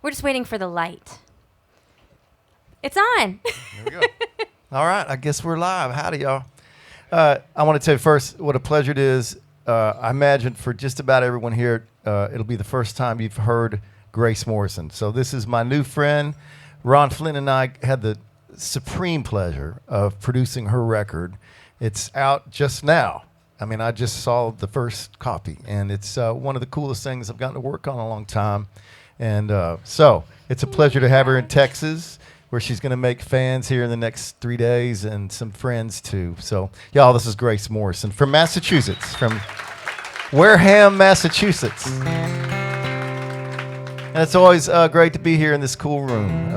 We're just waiting for the light. It's on. There we go. All right, I guess we're live. Howdy, y'all. I want to tell you first what a pleasure it is. I imagine for just about everyone here, it'll be the first time you've heard Grace Morrison. So this is my new friend. Ron Flynn and I had the supreme pleasure of producing her record. It's out just now. I mean, I just saw the first copy, and it's one of the coolest things I've gotten to work on in a long time. And so it's a pleasure to have her in Texas, where she's going to make fans here in the next 3 days and some friends, too. So, y'all, this is Grace Morrison from Massachusetts, from Wareham, Massachusetts. And it's always great to be here in this cool room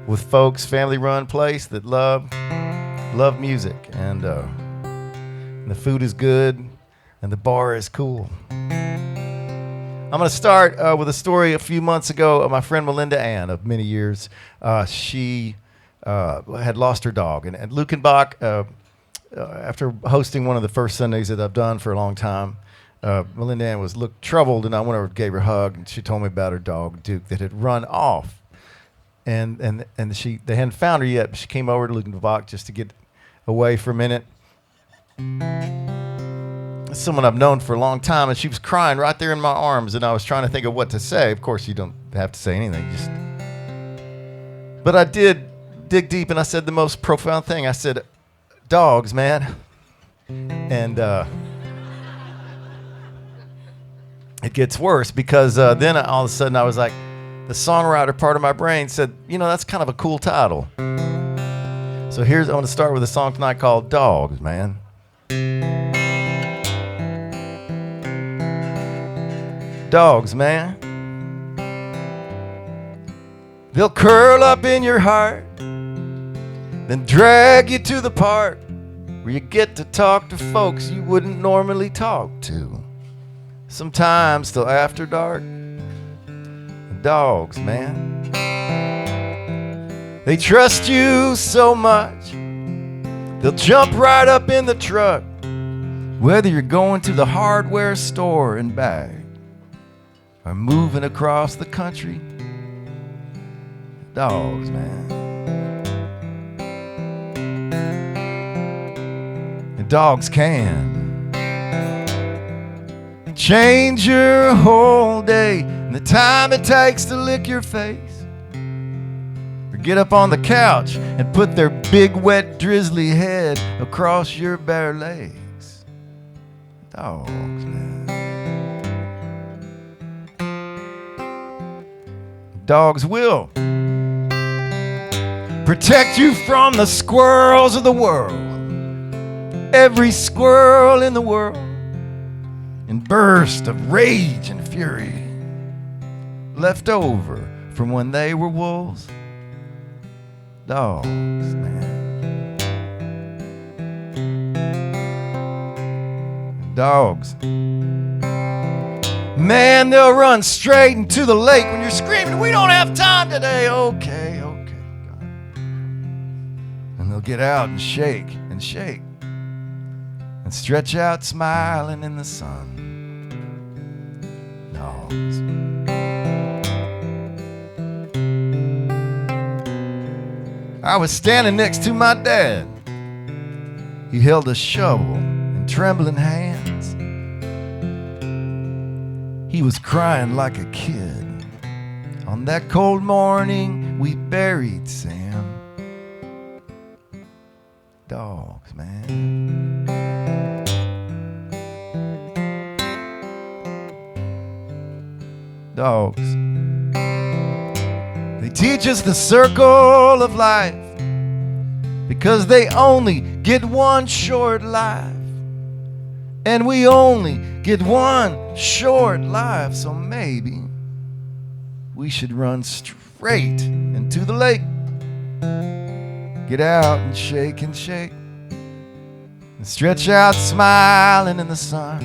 with folks, family-run place that love music. And the food is good, and the bar is cool. I'm going to start with a story a few months ago of my friend Melinda Ann of many years. She had lost her dog. And at Lukenbach, after hosting one of the first Sundays that I've done for a long time, Melinda Ann looked troubled, and I went over and gave her a hug, and she told me about her dog, Duke, that had run off. And they hadn't found her yet, but she came over to Lukenbach just to get away for a minute. Someone I've known for a long time, and she was crying right there in my arms, and I was trying to think of what to say. Of course, you don't have to say anything. But I did dig deep, and I said the most profound thing. I said, dogs, man. And it gets worse, because then all of a sudden I was like, the songwriter part of my brain said, that's kind of a cool title. So I want to start with a song tonight called Dogs, Man. Dogs, man. They'll curl up in your heart, then drag you to the park where you get to talk to folks you wouldn't normally talk to. Sometimes till after dark. Dogs, man. They trust you so much, they'll jump right up in the truck, whether you're going to the hardware store and back, or moving across the country. Dogs, man. And dogs can change your whole day, and the time it takes to lick your face, or get up on the couch and put their big wet drizzly head across your bare legs. Dogs, man. Dogs will protect you from the squirrels of the world, every squirrel in the world, in bursts of rage and fury left over from when they were wolves. Dogs, man. Dogs. Man, they'll run straight into the lake when you're screaming, "We don't have time today." Okay, God. And they'll get out and shake and stretch out smiling in the sun. Dogs. I was standing next to my dad. He held a shovel in trembling hands. He was crying like a kid. On that cold morning, we buried Sam. Dogs, man. Dogs. They teach us the circle of life, because they only get one short life. And we only get one short life, so maybe we should run straight into the lake. Get out and shake, and stretch out smiling in the sun,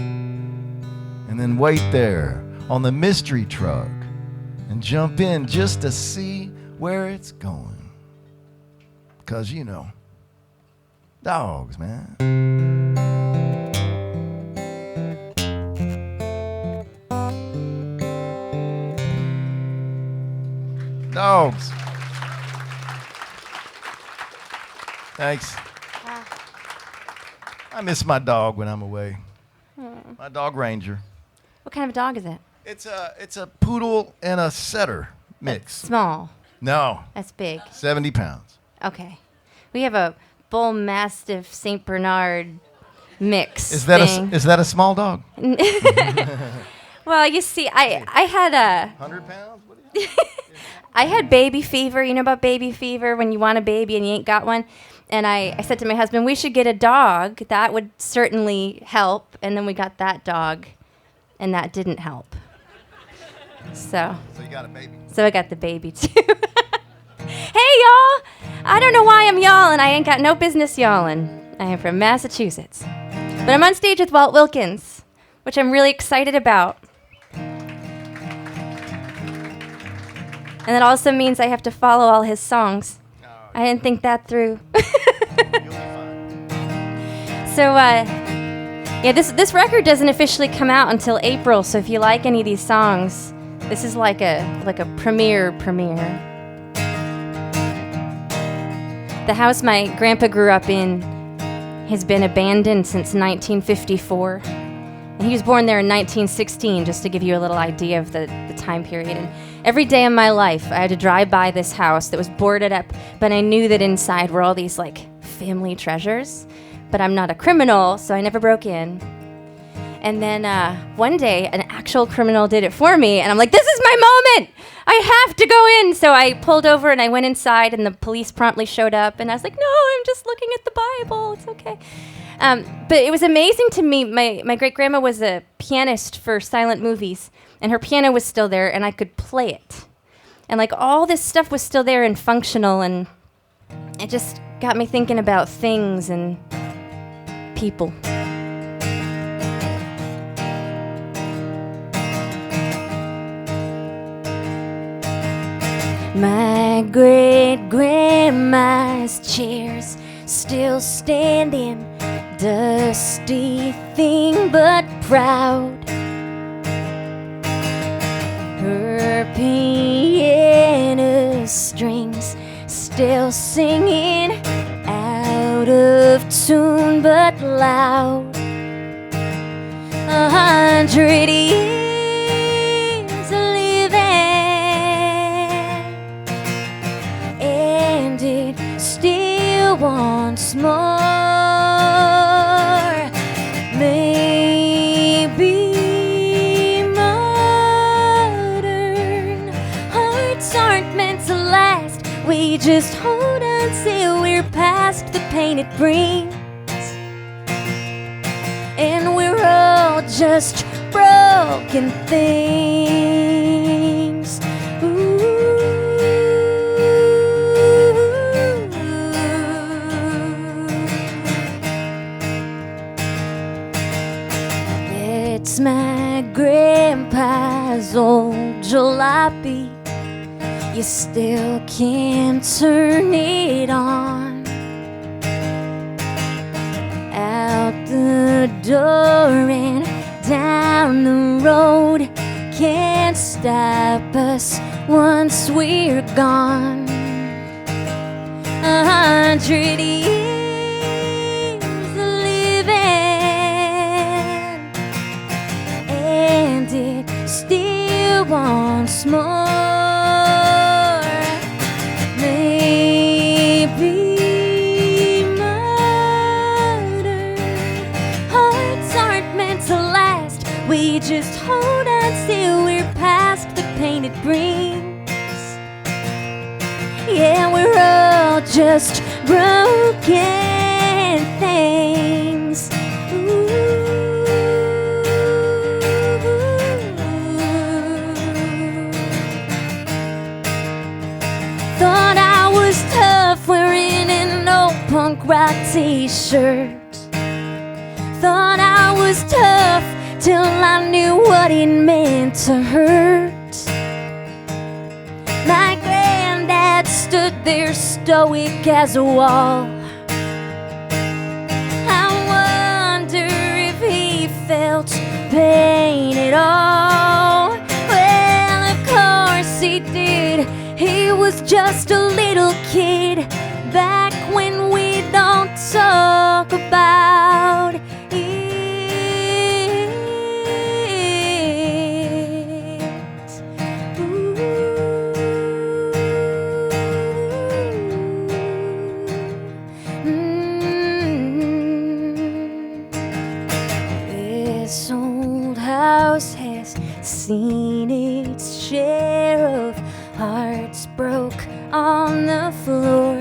and then wait there on the mystery truck and jump in just to see where it's going. 'Cause dogs, man. Dogs. Thanks. I miss my dog when I'm away. My dog Ranger. What kind of a dog is it? It's a poodle and a setter mix. Small. No. That's big. 70 pounds. Okay. We have a bull mastiff Saint Bernard mix. Is that a small dog? Well, you see, I had a 100 pounds? What is it? I had baby fever. You know about baby fever when you want a baby and you ain't got one? And I said to my husband, we should get a dog. That would certainly help. And then we got that dog, and that didn't help. So you got a baby. So I got the baby, too. Hey, y'all. I don't know why I'm yawling. I ain't got no business yawling. I am from Massachusetts. But I'm on stage with Walt Wilkins, which I'm really excited about. And that also means I have to follow all his songs. I didn't think that through. So, this record doesn't officially come out until April. So if you like any of these songs, this is like a premiere. The house my grandpa grew up in has been abandoned since 1954. And he was born there in 1916, just to give you a little idea of the time period. And every day of my life, I had to drive by this house that was boarded up, but I knew that inside were all these, family treasures. But I'm not a criminal, so I never broke in. And then one day, an actual criminal did it for me, and I'm like, this is my moment! I have to go in! So I pulled over, and I went inside, and the police promptly showed up, and I was like, no, I'm just looking at the Bible. It's okay. But it was amazing to me. My great-grandma was a pianist for silent movies, and her piano was still there, and I could play it. And, all this stuff was still there and functional, and it just got me thinking about things and people. My great-grandma's chair's still standing, dusty thing but proud. Her piano strings still singing, out of tune but loud. 100 years living, and it still wants more. Maybe modern hearts aren't meant to last. We just hold on till we're past the pain it brings. And we're all just broken things. Ooh. It's my grandpa's old jalopy. You still can't turn it on. Out the door and down the road, can't stop us once we're gone. 100 years living, and it still wants more. Maybe modern hearts aren't meant to last. We just hold on till we're past the pain it brings. Yeah, we're all just broken things. Thought I was tough wearing an old punk rock t-shirt. Thought I was tough till I knew what it meant to hurt. My granddad stood there stoic as a wall. I wonder if he felt pain at all. Well, of course he did. He was just a little kid back when we don't talk about it. Ooh. This old house has seen its share of hearts broke on the floor.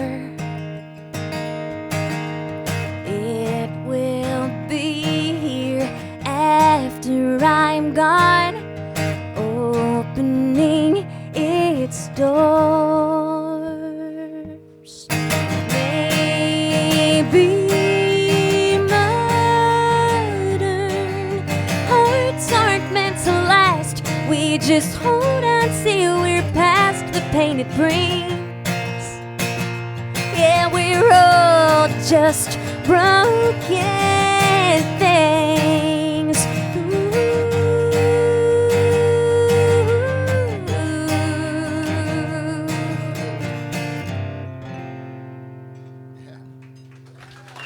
It will be here after I'm gone, opening its doors. Maybe modern hearts aren't meant to last. We just hold on till we're past the pain it brings. Yeah, we're all just broken things.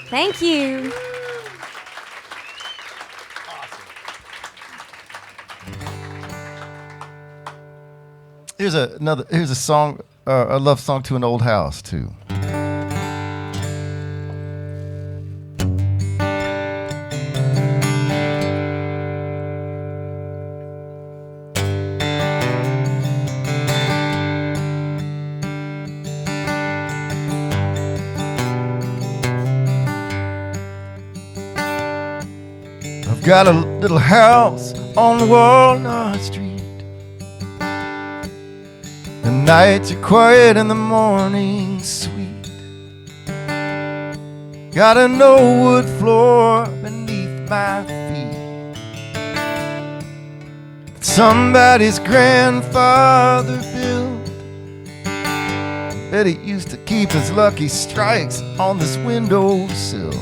Thank you. Here's a song, a love song to an old house too. I've got a little house on Walnut Street. The nights are quiet and the morning's sweet. Got an old wood floor beneath my feet that somebody's grandfather built. Bet he used to keep his lucky strikes on this windowsill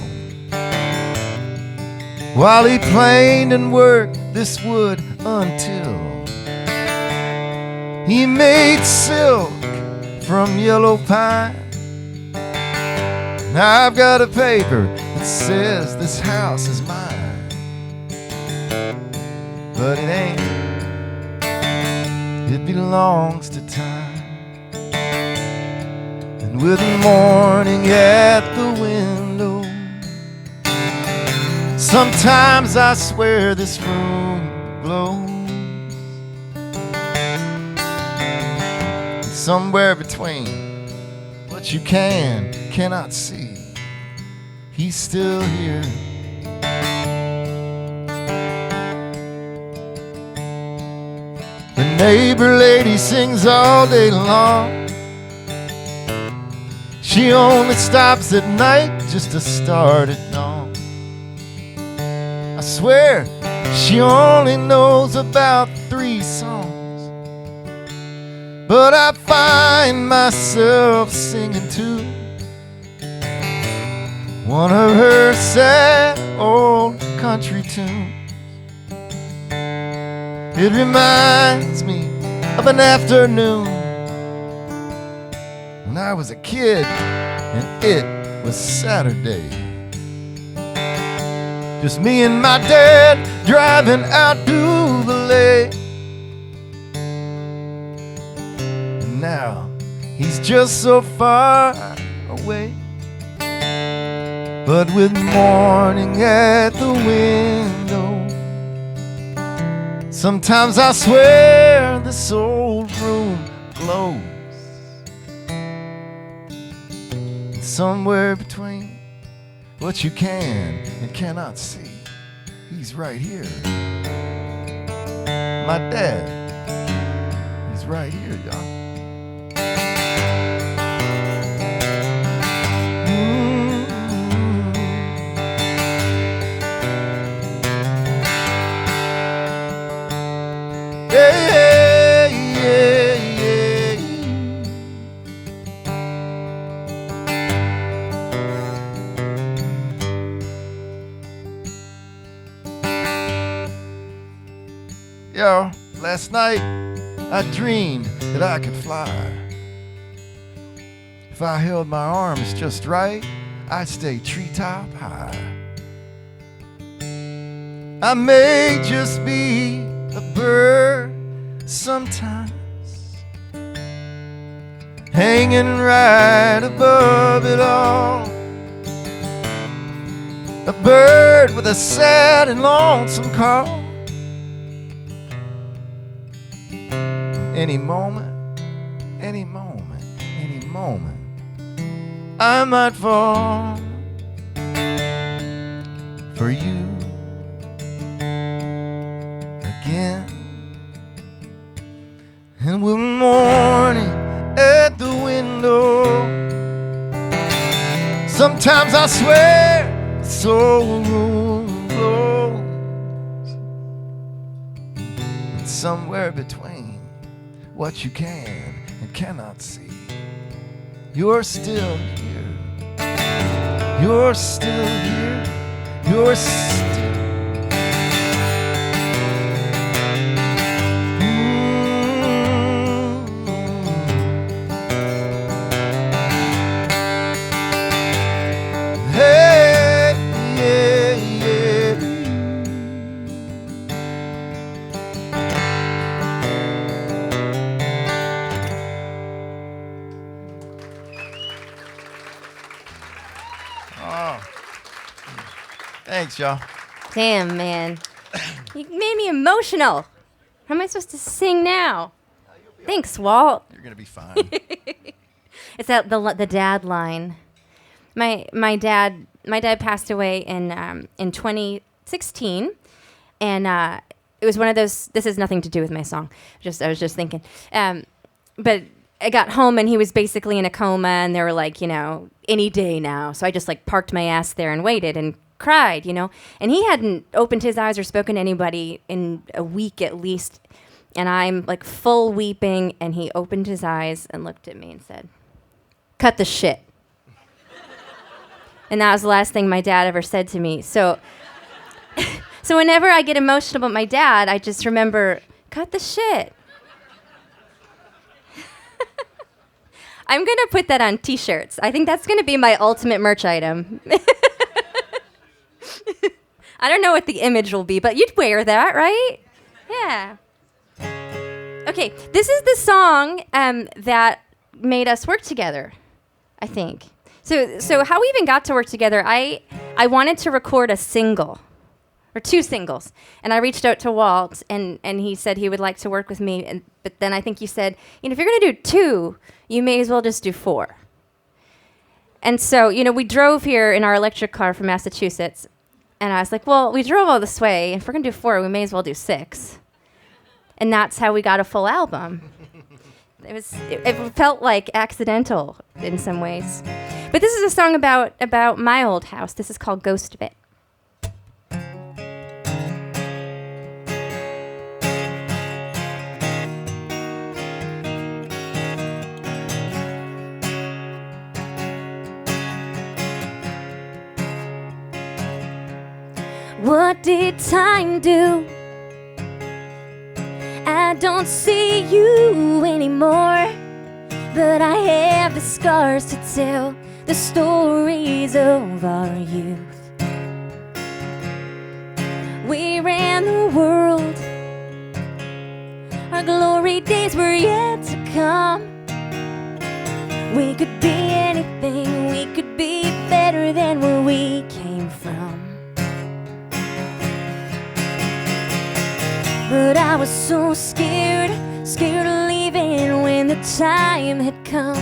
while he planed and worked this wood until he made silk from yellow pine. Now I've got a paper that says this house is mine, but it ain't. It belongs to time. And with the morning at the window, sometimes I swear this room glows. Somewhere between what you cannot see, he's still here. The neighbor lady sings all day long. She only stops at night just to start at dawn. I swear she only knows about 3 songs, but I find myself singing too one of her sad old country tunes. It reminds me of an afternoon when I was a kid and it was Saturday. Just me and my dad driving out to the lake. And now he's just so far away. But with morning at the window, sometimes I swear this old room glows. Somewhere between what you can and cannot see, he's right here. My dad, he's right here, y'all. Yeah, yeah, yeah. Yo, last night I dreamed that I could fly. If I held my arms just right, I'd stay treetop high. I may just be a bird sometimes, hanging right above it all. A bird with a sad and lonesome call. Any moment, any moment, any moment, I might fall for you again. And one morning at the window, sometimes I swear the soul blows. And somewhere between what you can and cannot see, you're still here. You're still here. You're still. Hey, yeah, yeah. Oh. Thanks, y'all. Damn, man. You made me emotional. How am I supposed to sing now? Thanks, Walt. You're gonna be fine. It's that the dad line. My dad passed away in 2016, and it was one of those. This has nothing to do with my song. I was just thinking. But I got home and he was basically in a coma, and they were like, any day now. So I just like parked my ass there and waited and cried, And he hadn't opened his eyes or spoken to anybody in a week at least. And I'm like full weeping, and he opened his eyes and looked at me and said, "Cut the shit." And that was the last thing my dad ever said to me. So whenever I get emotional about my dad, I just remember, cut the shit. I'm going to put that on T-shirts. I think that's going to be my ultimate merch item. I don't know what the image will be, but you'd wear that, right? Yeah. Okay, this is the song that made us work together, I think. So how we even got to work together, I wanted to record a single, or 2 singles, and I reached out to Walt, and he said he would like to work with me, but then I think you said, if you're going to do 2, you may as well just do 4. And so, we drove here in our electric car from Massachusetts, and I was like, well, we drove all this way, and if we're going to do 4, we may as well do 6. And that's how we got a full album. It felt like accidental in some ways. But this is a song about my old house. This is called Ghost of It. What did time do? I don't see you anymore, but I have the scars to tell, the stories of our youth. We ran the world, our glory days were yet to come. We could be anything, we could be better than where we came from. But I was so scared of leaving when the time had come.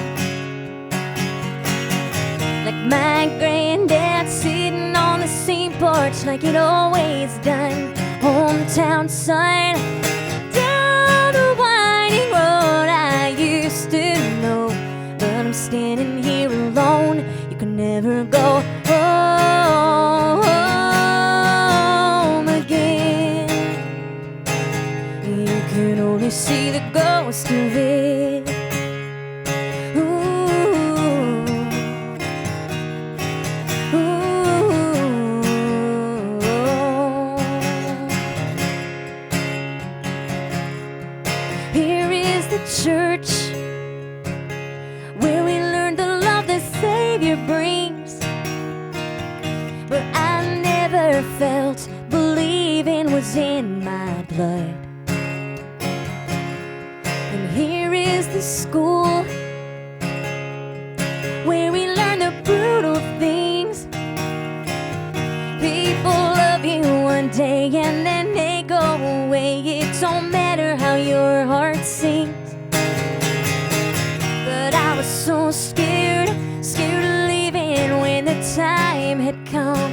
Like my granddad sitting on the same porch like he'd always done. Hometown son, down the winding road I used to know. But I'm standing here alone, you can never go home again. You can only see the ghost of it. was in my blood. And here is the school where we learn the brutal things. People love you one day and then they go away. It don't matter how your heart sings. But I was so scared of leaving when the time had come.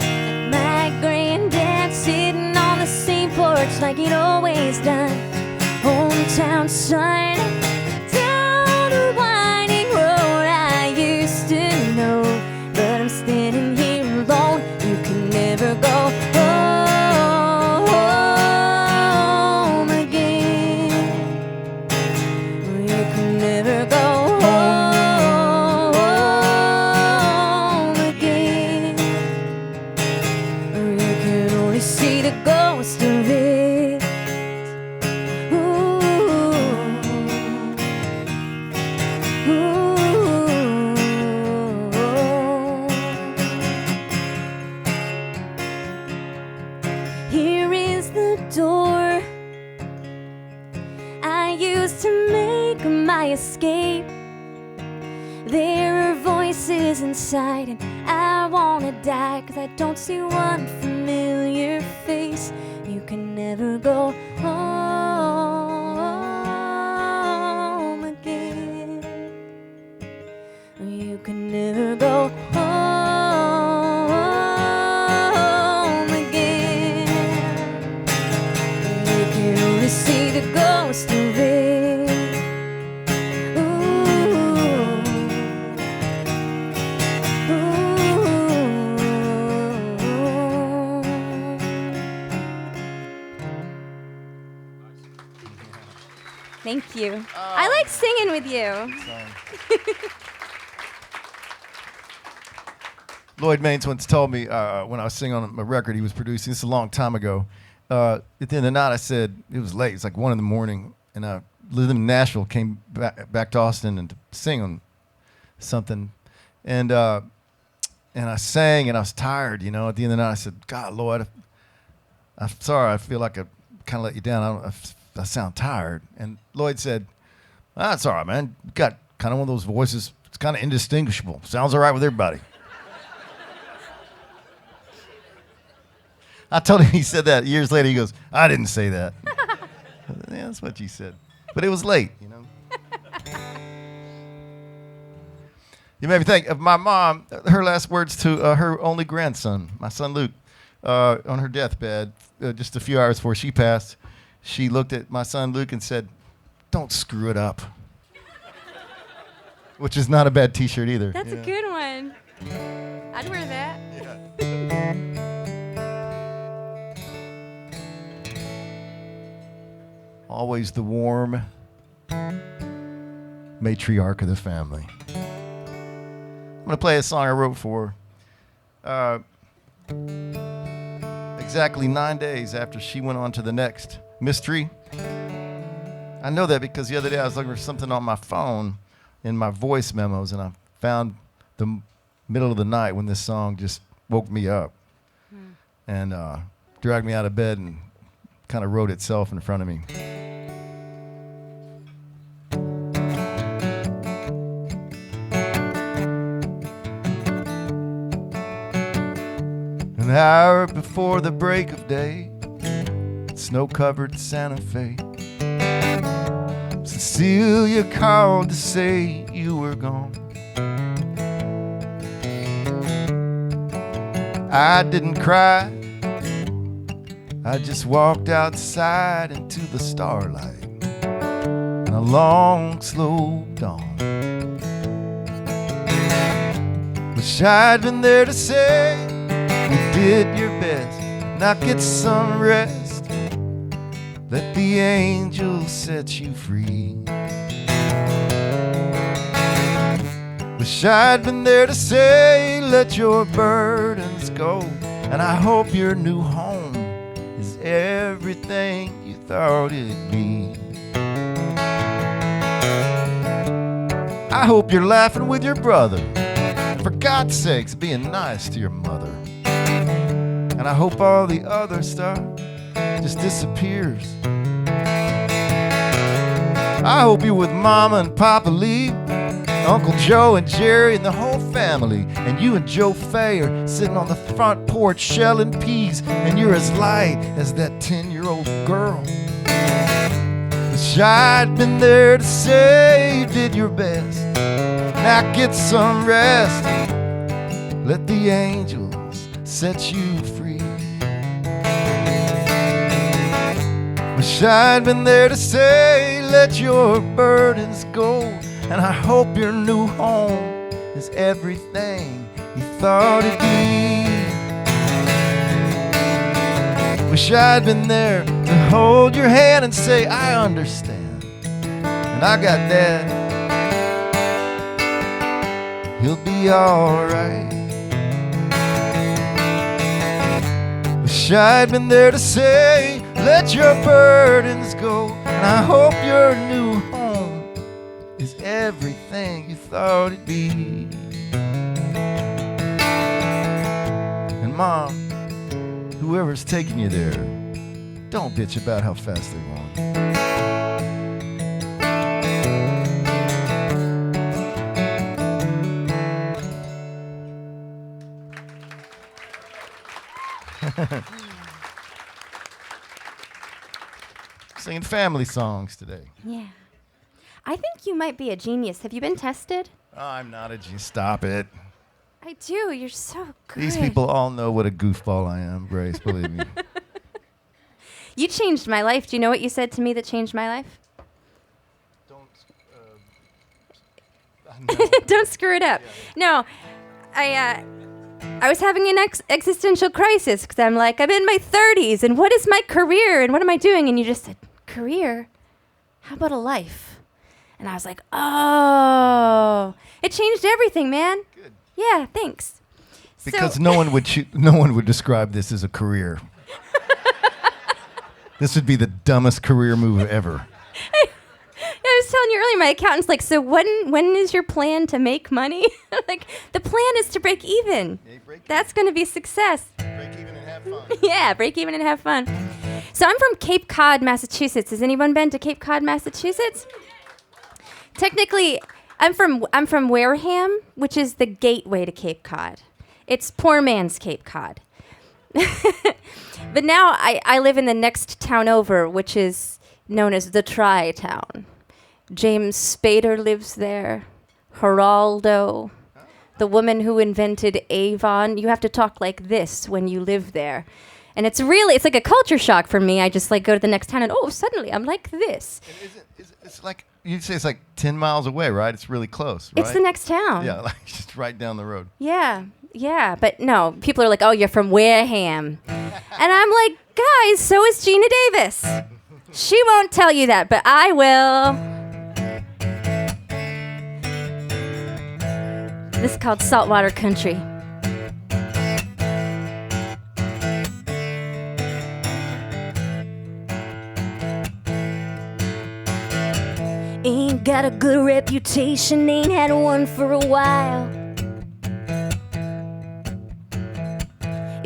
And my granddad sitting on the same porch like he'd always done. Hometown son, down the winding road I used to know. But I'm standing here alone. You can never go home again. You can never go home again. You can only see the ghost of it. Ooh. Ooh. Here is the door I used to make my escape. There are voices inside and I wanna die, 'cause I don't see one familiar face. You can never go home again. You can never go home again. You can only see the ghost of it. Ooh. Ooh. Thank you. I like singing with you. Lloyd Maines once told me when I was singing on a record he was producing, this is a long time ago, at the end of the night I said, it was late, it's like 1 a.m, and I lived in Nashville, came back to Austin and to sing on something, and I sang and I was tired, you know. At the end of the night I said, God, Lloyd, I'm sorry, I feel like I kind of let you down, I sound tired. And Lloyd said, that's all right, man, you got kind of one of those voices, it's kind of indistinguishable, sounds all right with everybody. I told him, he said that years later. He goes, I didn't say that. Yeah, that's what you said. But it was late, you know. You made me think of my mom, her last words to her only grandson, my son Luke, on her deathbed, just a few hours before she passed. She looked at my son Luke and said, don't screw it up. Which is not a bad T-shirt either. That's a good one. I'd wear that. Yeah. Always the warm matriarch of the family. I'm going to play a song I wrote for her. Exactly 9 days after she went on to the next mystery. I know that because the other day I was looking for something on my phone in my voice memos, and I found the middle of the night when this song just woke me up and dragged me out of bed and kind of wrote itself in front of me. An hour before the break of day, snow-covered Santa Fe, Cecilia called to say you were gone. I didn't cry, I just walked outside into the starlight and a long, slow dawn. Wish I'd been there to say you did your best, now get some rest, let the angels set you free. Wish I'd been there to say let your burdens go, and I hope your new home is everything you thought it'd be. I hope you're laughing with your brother, for God's sakes being nice to your mother. And and I hope all the other stuff just disappears. I hope you're with Mama and Papa Lee, Uncle Joe and Jerry and the whole family, and you and Joe Fay are sitting on the front porch shelling peas, and you're as light as that 10-year-old girl. Wish I'd been there to say you did your best. Now get some rest. Let the angels set you free. Wish I'd been there to say let your burdens go, and I hope your new home is everything you thought it'd be. Wish I'd been there to hold your hand and say I understand, and I got Dad, he'll be alright. Wish I'd been there to say let your burdens go, and I hope your new home is everything you thought it'd be. And Mom, whoever's taking you there, don't bitch about how fast they're going. Singing family songs today. Yeah. I think you might be a genius. Have you been tested? Oh, I'm not a genius. Stop it. I do. You're so good. These people all know what a goofball I am, Grace, believe me. You changed my life. Do you know what you said to me that changed my life? Don't screw it up. Yeah. No, I was having an existential crisis because I'm like, I'm in my 30s, and what is my career, and what am I doing? And you just said, career? How about a life? And I was like, oh, it changed everything, man. Good. Yeah, thanks. Because no one would describe this as a career. This would be the dumbest career move ever. I was telling you earlier, my accountant's like, so when is your plan to make money? Like, the plan is to break even. Yeah, that's going to be success. Break even and have fun. Yeah, break even and have fun. So I'm from Cape Cod, Massachusetts. Has anyone been to Cape Cod, Massachusetts? Technically, I'm from Wareham, which is the gateway to Cape Cod. It's poor man's Cape Cod. But now I live in the next town over, which is known as the Tri-Town. James Spader lives there. Geraldo, the woman who invented Avon. You have to talk like this when you live there. And it's like a culture shock for me. I just like go to the next town and suddenly I'm like this. It's like, you'd say it's like 10 miles away, right? It's really close, right? It's the next town. Yeah, like just right down the road. Yeah. But no, people are like, oh, you're from Wareham. And I'm like, guys, so is Gina Davis. She won't tell you that, but I will. This is called Saltwater Country. Ain't got a good reputation, ain't had one for a while.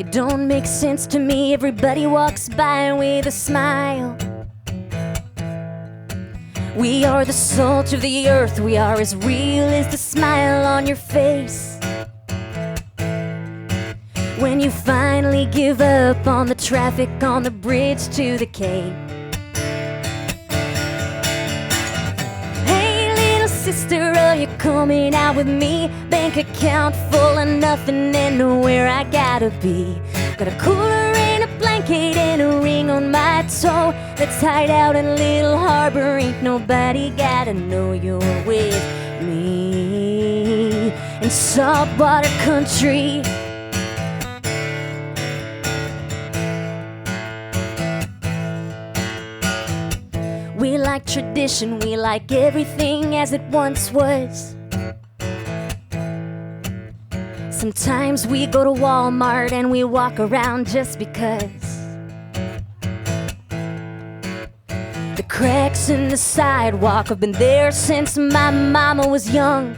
It don't make sense to me, everybody walks by with a smile. We are the salt of the earth, we are as real as the smile on your face. When you finally give up on the traffic on the bridge to the Cape. Hey little sister, are you coming out with me? Bank account full of nothing and nowhere I gotta be. Got a cooler and a blanket and a ring on my toe. Let's hide out in a little harbor, ain't nobody gotta know you're with me. In saltwater country. We like tradition, we like everything as it once was. Sometimes we go to Walmart and we walk around just because. The cracks in the sidewalk have been there since my mama was young.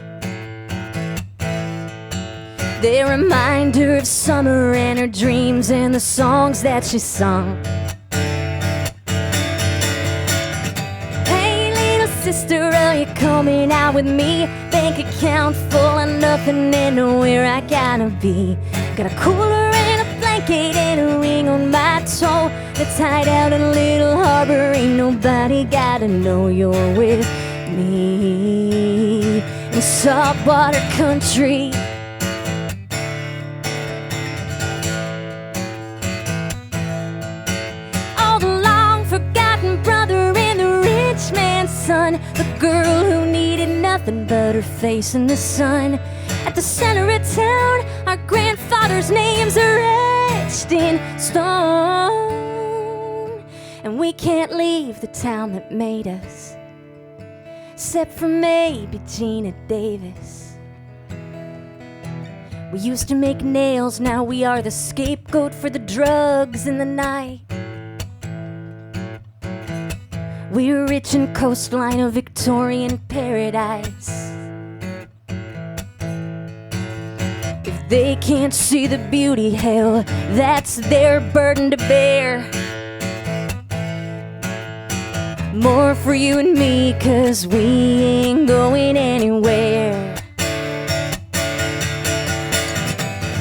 They're a reminder of summer and her dreams and the songs that she sung. Hey little sister, are you coming out with me? Bank account full of nothing and nowhere I gotta be. Got a cooler and a blanket and a ring on my toe. Let's hide out in a little harbor, ain't nobody gotta know you're with me. In saltwater country. Oh, the long forgotten brother and the rich man's son. The girl who needed nothing but her face in the sun. At the center of town, our grandfathers' names are etched in stone. And we can't leave the town that made us, except for maybe Gina Davis. We used to make nails, now we are the scapegoat for the drugs in the night. We're rich in coastline of Victorian paradise. If they can't see the beauty, hell, that's their burden to bear. More for you and me, 'cause we ain't going anywhere.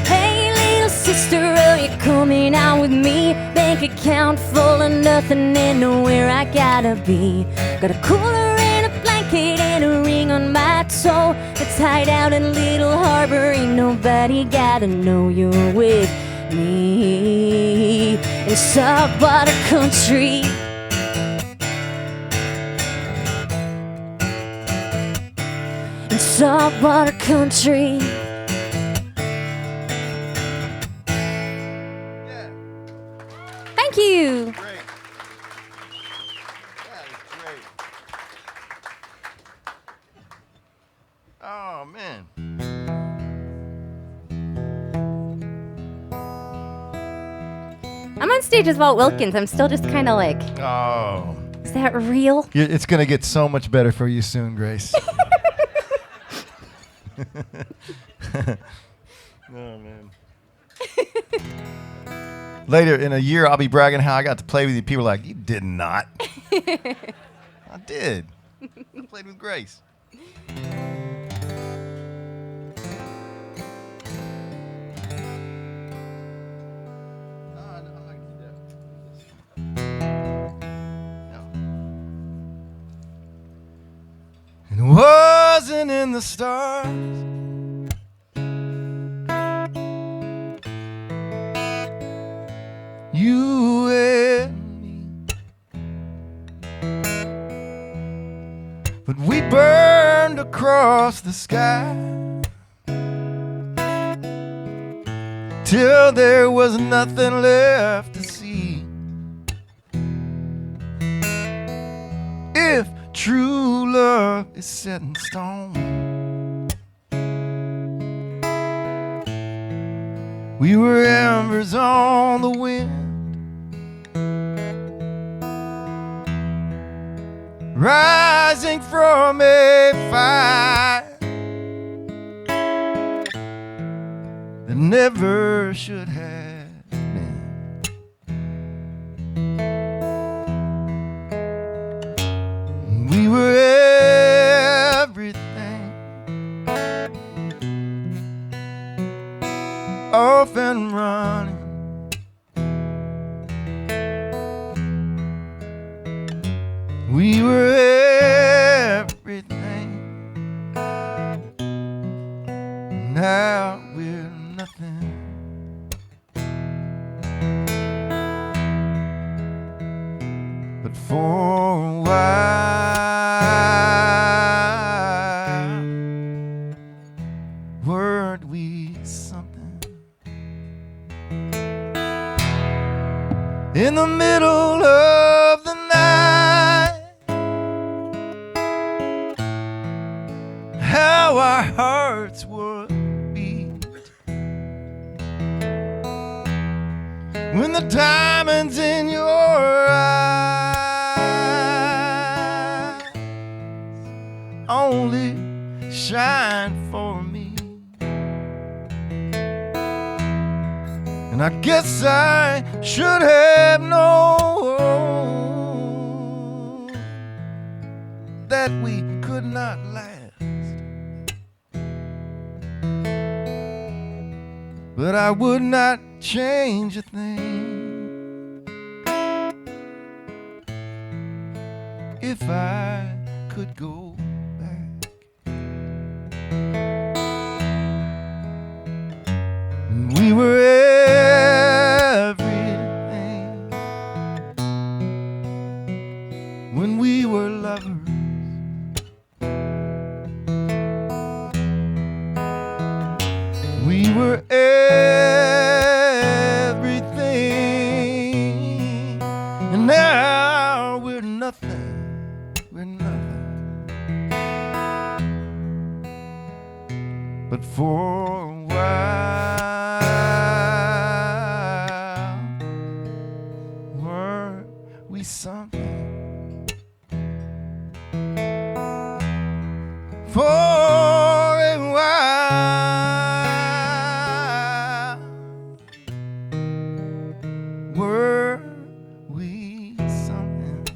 Hey little sister, are you coming out with me? Bank account full of nothing and nowhere I gotta be. Got a cooler and a blanket and a ring on my toe. Let's hide out in a little harbor, ain't nobody gotta know you're with me. In saltwater country. In saltwater country. Thank you. Great. That is great. Oh, man. I'm on stage with Walt Wilkins. I'm still just kind of like, Oh. is that real? It's going to get so much better for you soon, Grace. Oh, man. Later in a year, I'll be bragging how I got to play with you. People are like, you did not. I did. I played with Grace. It wasn't in the stars. You and me, but we burned across the sky till there was nothing left to see. If true love is set in stone, we were embers on the wind, rising from a fire that never should have been. We were everything, off and running. We were everything. Now we're nothing. But for a while, weren't we something? In the middle of the night, how our hearts would beat when the diamonds in your eyes only shine for me. And I guess I should have known that we could not last. But I would not change a thing if I could go back. We were everything when we were lovers. We were everything, and now we're nothing. We're nothing. But for a while, were we something? For a while, were we something?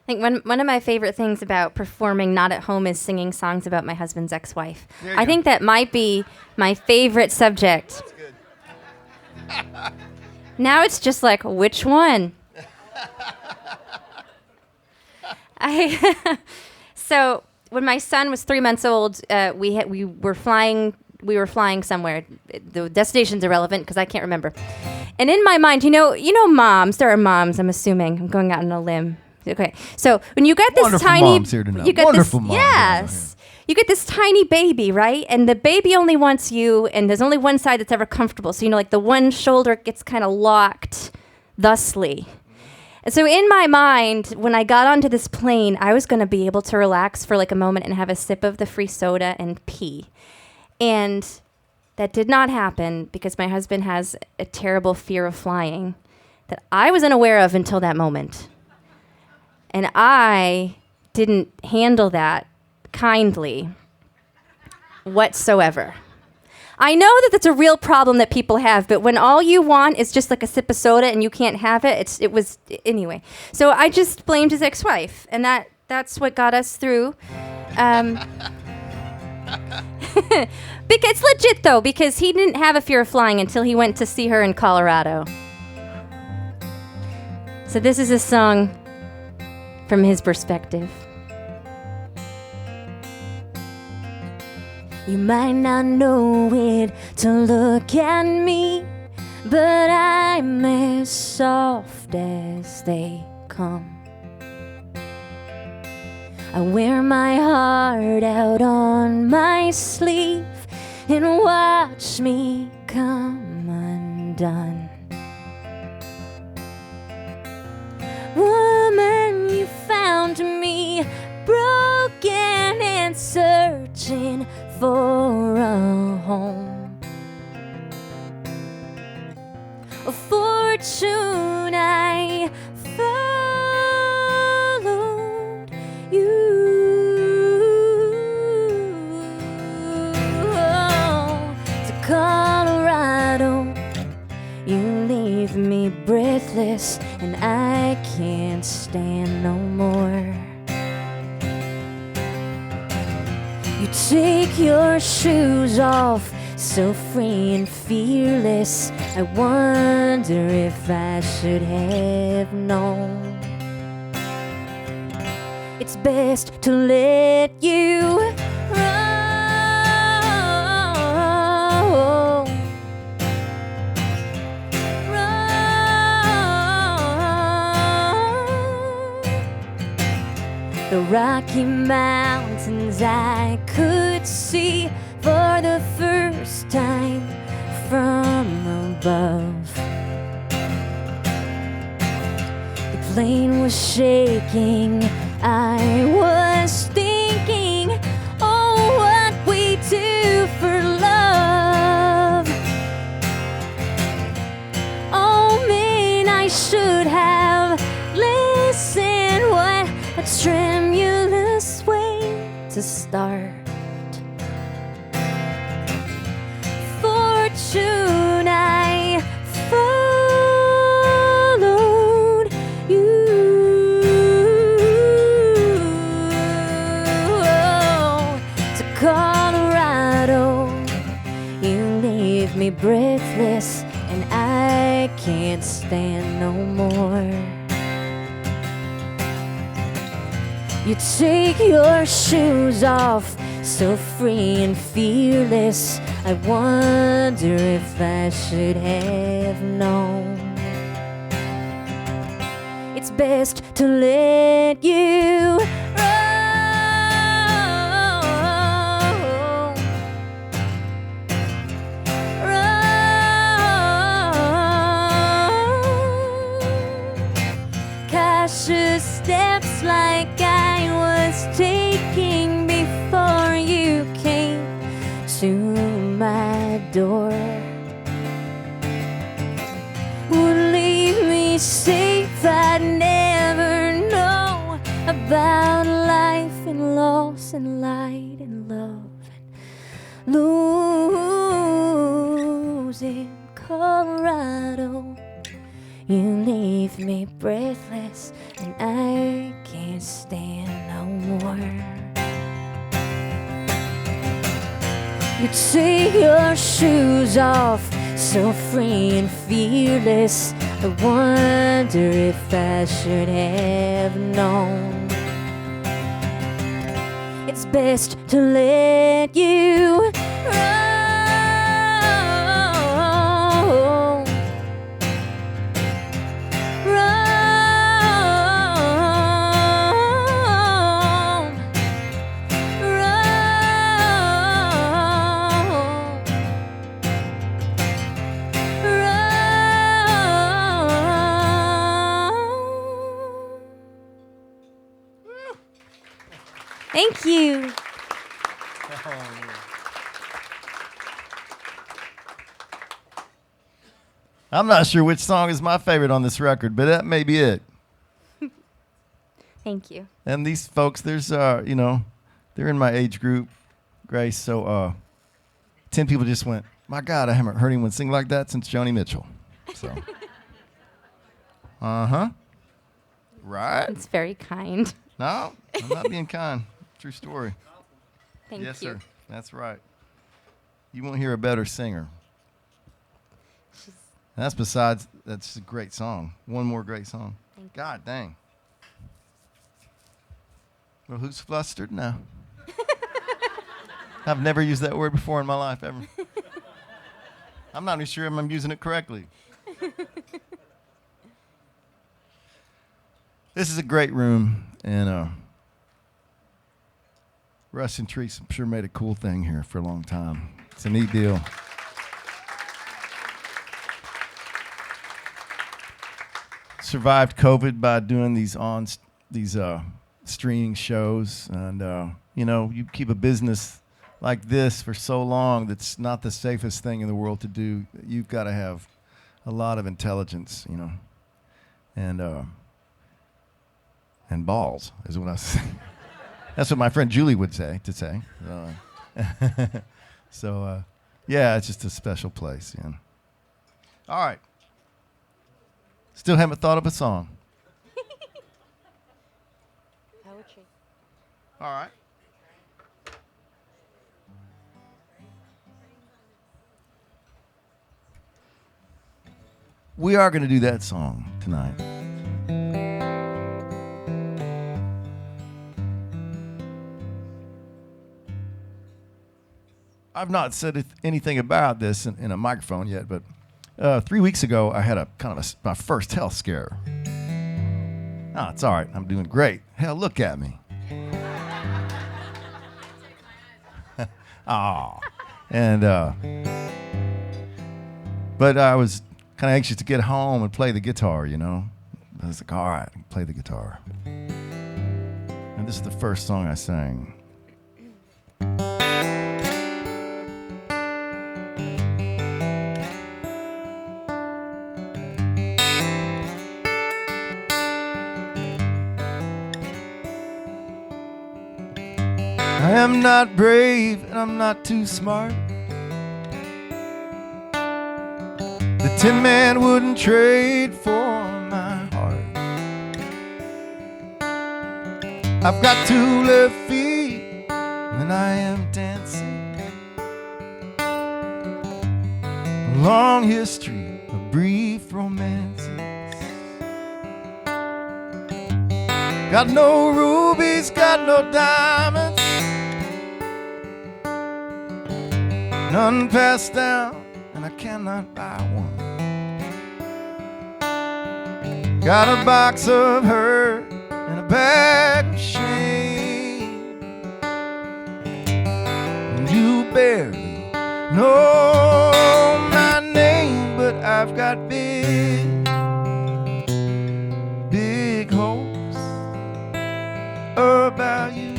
I think one of my favorite things about performing not at home is singing songs about my husband's ex-wife. I think that might be my favorite subject. That's good. Now it's just like, which one? So when my son was 3 months old, we were flying somewhere. The destination's irrelevant because I can't remember. And in my mind, you know, moms. There are moms. I'm assuming I'm going out on a limb. Okay, so when you get this Wonderful tiny, moms here tonight. you get Wonderful this, moms yes, you get this tiny baby, right? And the baby only wants you, and there's only one side that's ever comfortable. So like the one shoulder gets kind of locked, thusly. And so in my mind, when I got onto this plane, I was going to be able to relax for like a moment and have a sip of the free soda and pee. And that did not happen because my husband has a terrible fear of flying that I was unaware of until that moment. And I didn't handle that kindly whatsoever. I know that that's a real problem that people have, but when all you want is just like a sip of soda and you can't have it, anyway. So I just blamed his ex-wife, and that's what got us through. It's legit though, because he didn't have a fear of flying until he went to see her in Colorado. So this is a song from his perspective. You might not know it to look at me, but I'm as soft as they come. I wear my heart out on my sleeve and watch me come undone. Woman, you found me broken and searching for a home. A fortune I followed you to Colorado. You leave me breathless and I can't stand no more. You take your shoes off, so free and fearless. I wonder if I should have known. It's best to let you run. The Rocky Mountains I could see for the first time from above. The plane was shaking, I was thinking, oh, what we do for love. Oh man, I start. Fortune, I followed you to Colorado. You leave me breathless, and I can't stand no more. You take your shoes off, so free and fearless. I wonder if I should have known. It's best to let you cautious steps like I was taking before you came to my door would leave me safe. I'd never know about life and loss and light and love and losing Colorado. You leave me breathless, and I can't stand no more. You take your shoes off, so free and fearless. I wonder if I should have known. It's best to let you run. Thank you. I'm not sure which song is my favorite on this record, but that may be it. Thank you. And these folks, there's, they're in my age group, Grace. So 10 people just went, my God, I haven't heard anyone sing like that since Joni Mitchell. So, right? It's very kind. No, I'm not being kind. True story. Thank yes, you. sir. That's right. You won't hear a better singer. That's a great song. One more great song. God dang. Well, who's flustered now? I've never used that word before in my life, ever. I'm not even sure if I'm using it correctly. This is a great room, and Russ and Treese, I'm sure, made a cool thing here for a long time. It's a neat deal. Survived COVID by doing these streaming shows, and you keep a business like this for so long. That's not the safest thing in the world to do. You've got to have a lot of intelligence, and balls is what I say. That's what my friend Julie would say. So, yeah, it's just a special place. Yeah. All right. Still haven't thought of a song. Poetry. All right. We are going to do that song tonight. I've not said anything about this in a microphone yet, but 3 weeks ago I had my first health scare. Oh, it's all right. I'm doing great. Hell, look at me. Oh, and but I was kind of anxious to get home and play the guitar. I was like, all right, play the guitar. And this is the first song I sang. I am not brave and I'm not too smart. The Tin Man wouldn't trade for my heart. I've got 2 left feet and I am dancing. A long history of brief romances. Got no rubies, got no diamonds, none passed down, and I cannot buy one. Got a box of hurt and a bag of shame, and you barely know my name, but I've got big, big hopes about you.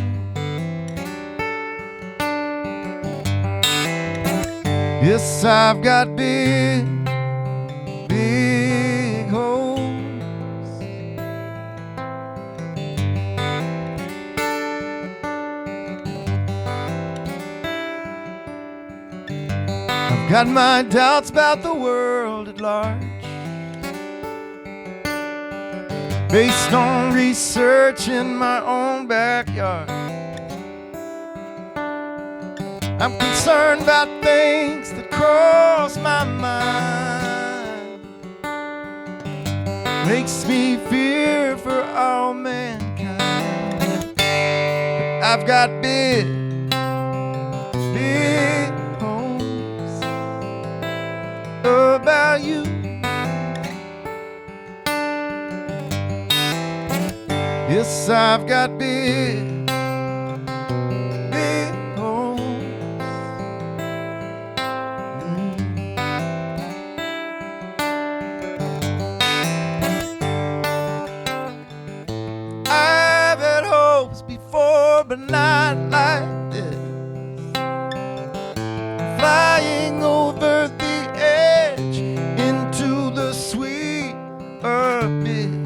Yes, I've got big, big hopes. I've got my doubts about the world at large, based on research in my own backyard. I'm concerned about things that cross my mind. Makes me fear for all mankind. But I've got big, big hopes about you. Yes, I've got big, big hopes. I've had hopes before, but not like this. Flying over the edge into the sweet abyss.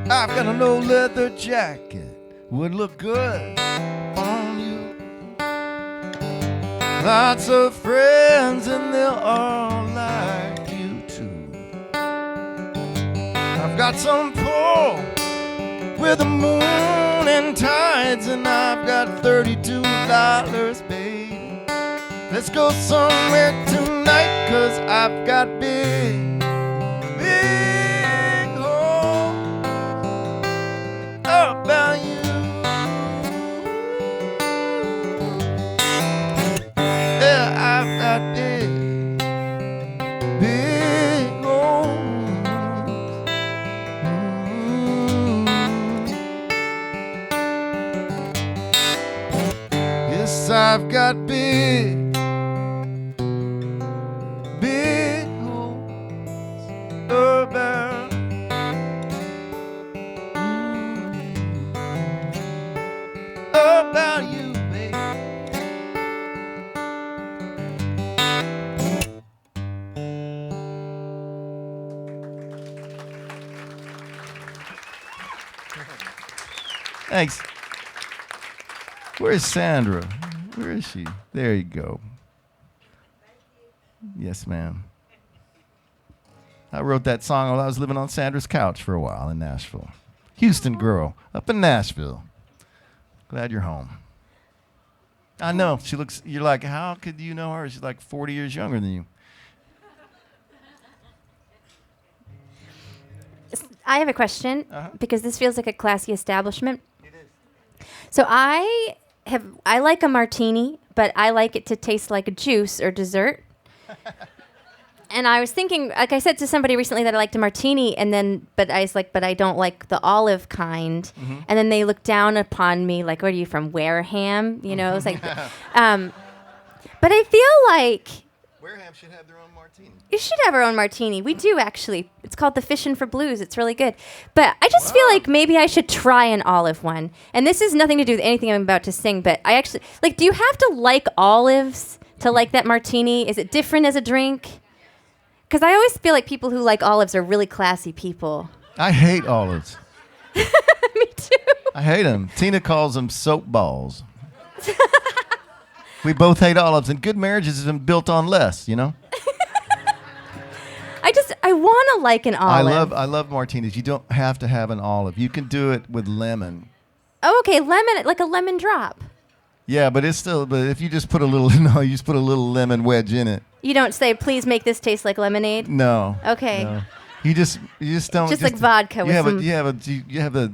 I've got a no leather jacket, would look good on you. Lots of friends and they'll all like you too. I've got some pull with the moon and tides, and I've got $32, baby. Let's go somewhere tonight, 'cause I've got big, big hopes about you. Yeah, I've got big, big hopes. Yes, I've got big, big hopes about you, baby. Thanks. Where's Sandra? Where is she? There you go. Yes, ma'am. I wrote that song while I was living on Sandra's couch for a while in Nashville. Houston girl, up in Nashville. Glad you're home. I know. She looks, you're like, how could you know her? She's like 40 years younger than you. I have a question, because this feels like a classy establishment. It is. So I like a martini, but I like it to taste like a juice or dessert. And I was thinking, like I said to somebody recently that I liked a martini, but I was like, but I don't like the olive kind. Mm-hmm. And then they looked down upon me like, what are you from, Wareham? You know, it was like, but I feel like Wareham should have their own martini. You should have our own martini. We do, actually. It's called the Fishin' for Blues. It's really good. But I just feel like maybe I should try an olive one. And this has nothing to do with anything I'm about to sing, but I actually, like, do you have to like olives to like that martini? Is it different as a drink? Because I always feel like people who like olives are really classy people. I hate olives. Me too. I hate them. Tina calls them soap balls. We both hate olives, and good marriages have been built on less, you know? I want to like an olive. I love martinis. You don't have to have an olive. You can do it with lemon. Oh, okay, lemon, like a lemon drop. Yeah, but if you just put a little, you just put a little lemon wedge in it. You don't say, please make this taste like lemonade? No. Okay. No. You just don't. Just like vodka with some... You have a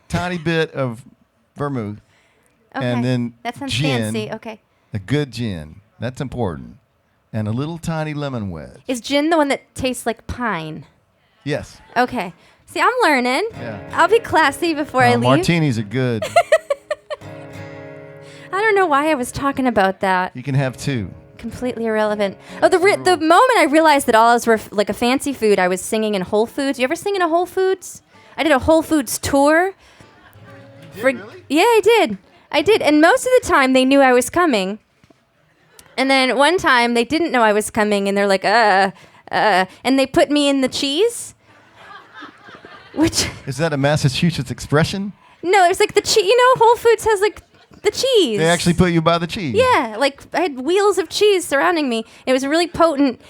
tiny bit of vermouth. Okay. And then that sounds gin, fancy. Okay. A good gin. That's important. And a little tiny lemon wedge. Is gin the one that tastes like pine? Yes. Okay. See, I'm learning. Yeah. I'll be classy before I leave. Martinis are good. I don't know why I was talking about that. You can have two. Completely irrelevant. Oh, the moment I realized that olives were like a fancy food, I was singing in Whole Foods. You ever sing in a Whole Foods? I did a Whole Foods tour. You did, really? Yeah, I did. And most of the time they knew I was coming. And then one time they didn't know I was coming, and they're like, and they put me in the cheese. Which is that a Massachusetts expression? No, it's like the cheese. You know, Whole Foods has like the cheese. They actually put you by the cheese. Yeah, like I had wheels of cheese surrounding me. It was really potent.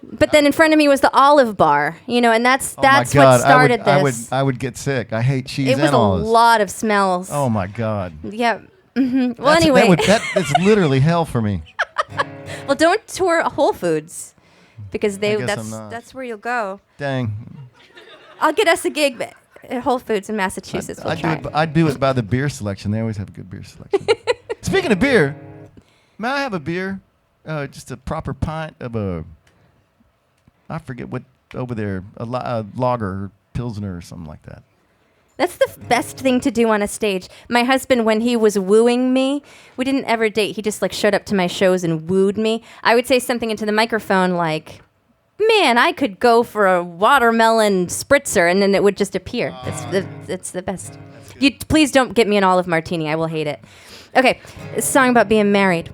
But then in front of me was the olive bar, and that's what started this. I would get sick. I hate cheese and olives. It was a lot of smells. Oh my God. Yeah. Mm-hmm. Well, anyway. That's literally hell for me. Well, don't tour Whole Foods because that's where you'll go. Dang. I'll get us a gig at Whole Foods in Massachusetts. I'd do it by the beer selection. They always have a good beer selection. Speaking of beer, may I have a beer? Just a proper pint of I forget what over there, a lager or pilsner or something like that. That's the best thing to do on a stage. My husband, when he was wooing me, we didn't ever date. He just showed up to my shows and wooed me. I would say something into the microphone like, man, I could go for a watermelon spritzer, and then it would just appear. It's the best. You please don't get me an olive martini. I will hate it. Okay, a song about being married.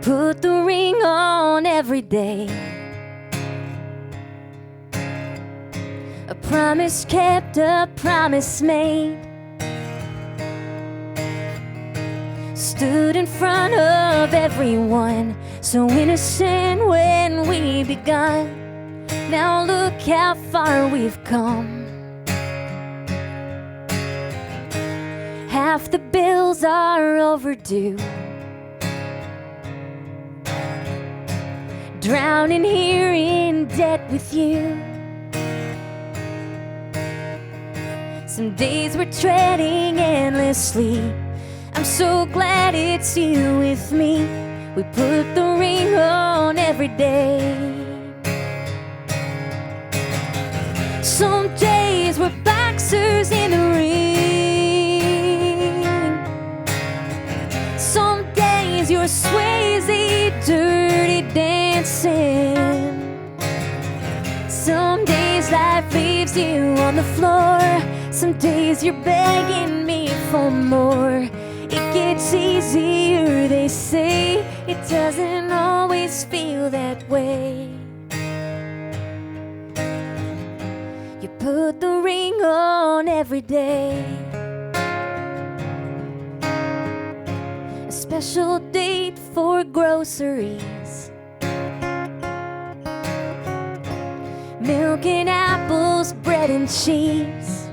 Put the ring on every day. A promise kept, a promise made. Stood in front of everyone, so innocent when we begun. Now look how far we've come. Half the bills are overdue. Drowning here in debt with you. Some days we're treading endlessly. I'm so glad it's you with me. We put the ring on every day. Some days we're boxers in the ring. Some days you're Swayze dirty dancing. Some days life leaves you on the floor. Some days you're begging me for more. It gets easier, they say. It doesn't always feel that way. You put the ring on every day. A special date for groceries. Milk and apples, bread and cheese.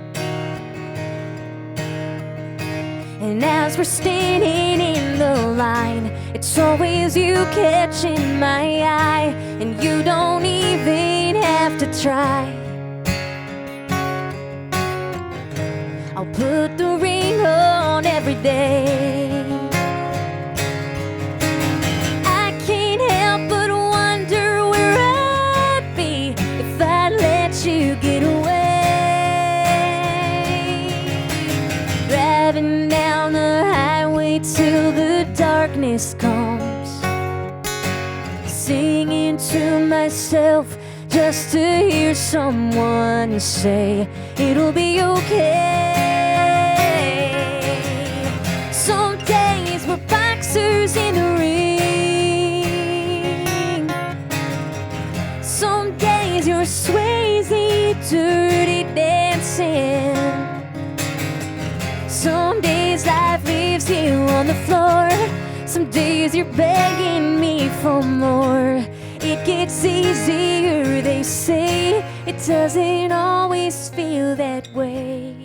And as we're standing in the line, it's always you catching my eye, and you don't even have to try. I'll put the ring on every day. I can't help but wonder where I'd be if I let you get away. Driving down the highway darkness comes, singing to myself just to hear someone say it'll be okay. Some days we're boxers in the ring, some days you're Swayze dirty dancing, some days life leaves you on the floor, some days you're begging me for more. It gets easier, they say. It doesn't always feel that way.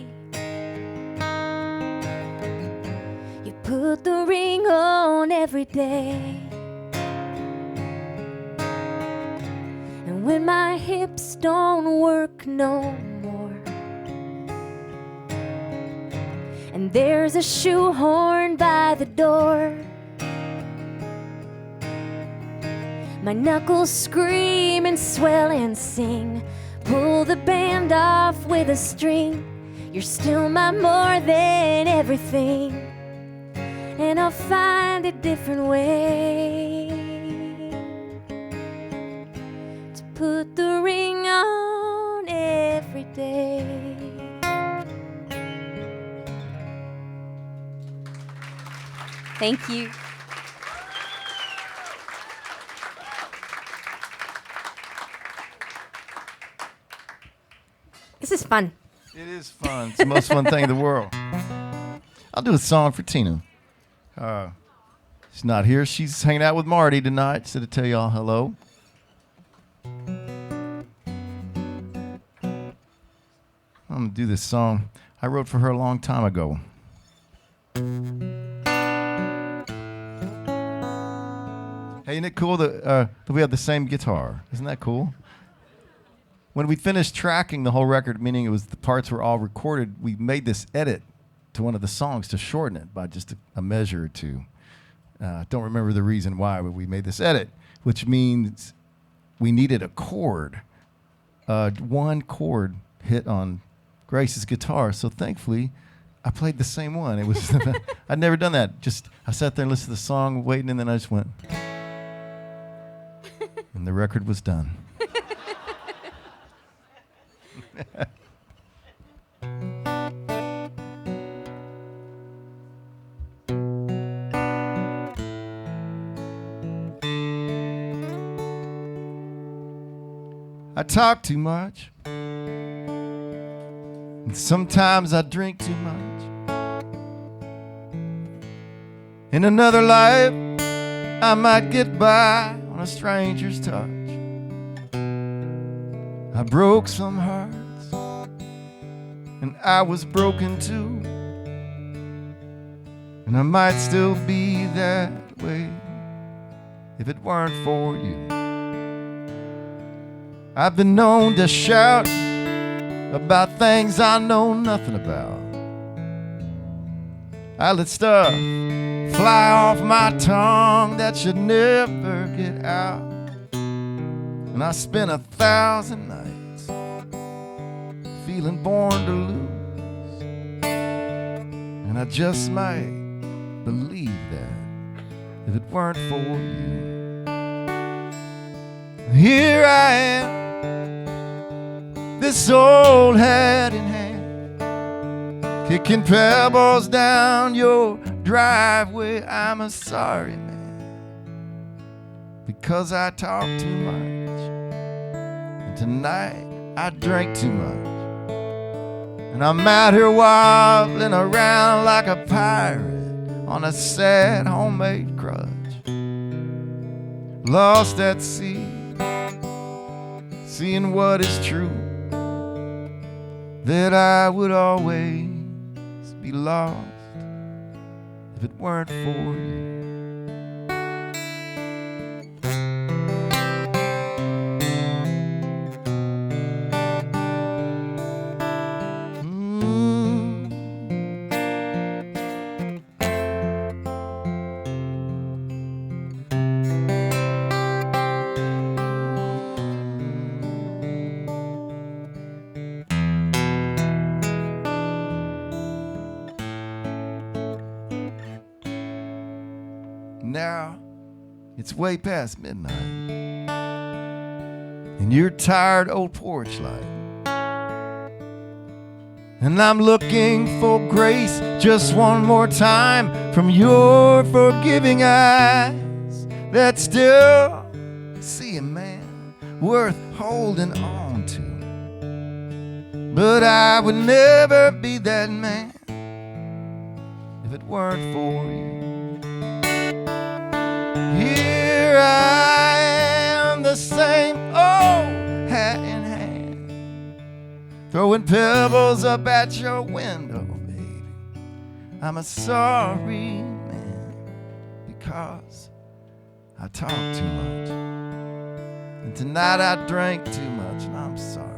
You put the ring on every day, and when my hips don't work no more, and there's a shoehorn by the door, my knuckles scream and swell and sing. Pull the band off with a string. You're still my more than everything, and I'll find a different way to put the ring on every day. Thank you. This is fun. It is fun. It's the most fun thing in the world. I'll do a song for Tina. She's not here. She's hanging out with Marty tonight, so to tell y'all hello. I'm going to do this song I wrote for her a long time ago. Hey, isn't it cool that we have the same guitar? Isn't that cool? When we finished tracking the whole record, meaning it was the parts were all recorded, we made this edit to one of the songs to shorten it by just a measure or two. Don't remember the reason why, but we made this edit, which means we needed a chord. One chord hit on Grace's guitar, so thankfully I played the same one. It was I'd never done that. Just I sat there and listened to the song, waiting, and then I just went, and the record was done. I talk too much, and sometimes I drink too much. In another life, I might get by on a stranger's touch. I broke some hearts, and I was broken too, and I might still be that way if it weren't for you. I've been known to shout about things I know nothing about. I let stuff fly off my tongue that should never get out. And I spent 1,000 nights feeling born to lose. And I just might believe that if it weren't for you. Here I am, this old hat in hand, kicking pebbles down your driveway. I'm a sorry man, because I talk too much, and tonight I drank too much, and I'm out here wobbling around like a pirate on a sad homemade crutch, lost at sea, seeing what is true, that I would always be lost if it weren't for you. now it's way past midnight, and your tired old porch light. And I'm looking for grace just one more time from your forgiving eyes that still see a man worth holding on to. But I would never be that man if it weren't for you. Here I am, the same old hat in hand, throwing pebbles up at your window, baby. I'm a sorry man because I talk too much, and tonight I drank too much, and I'm sorry.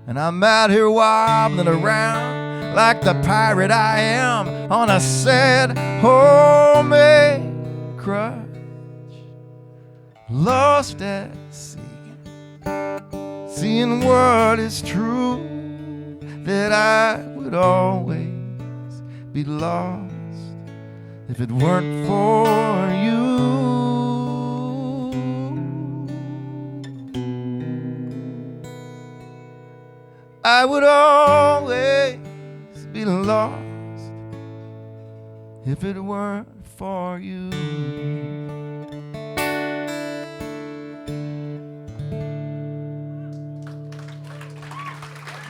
And I'm out here wobbling around like the pirate I am on a sad homemade crutch, lost at sea, seeing what is true, that I would always be lost if it weren't for you. I would always be lost if it weren't for you.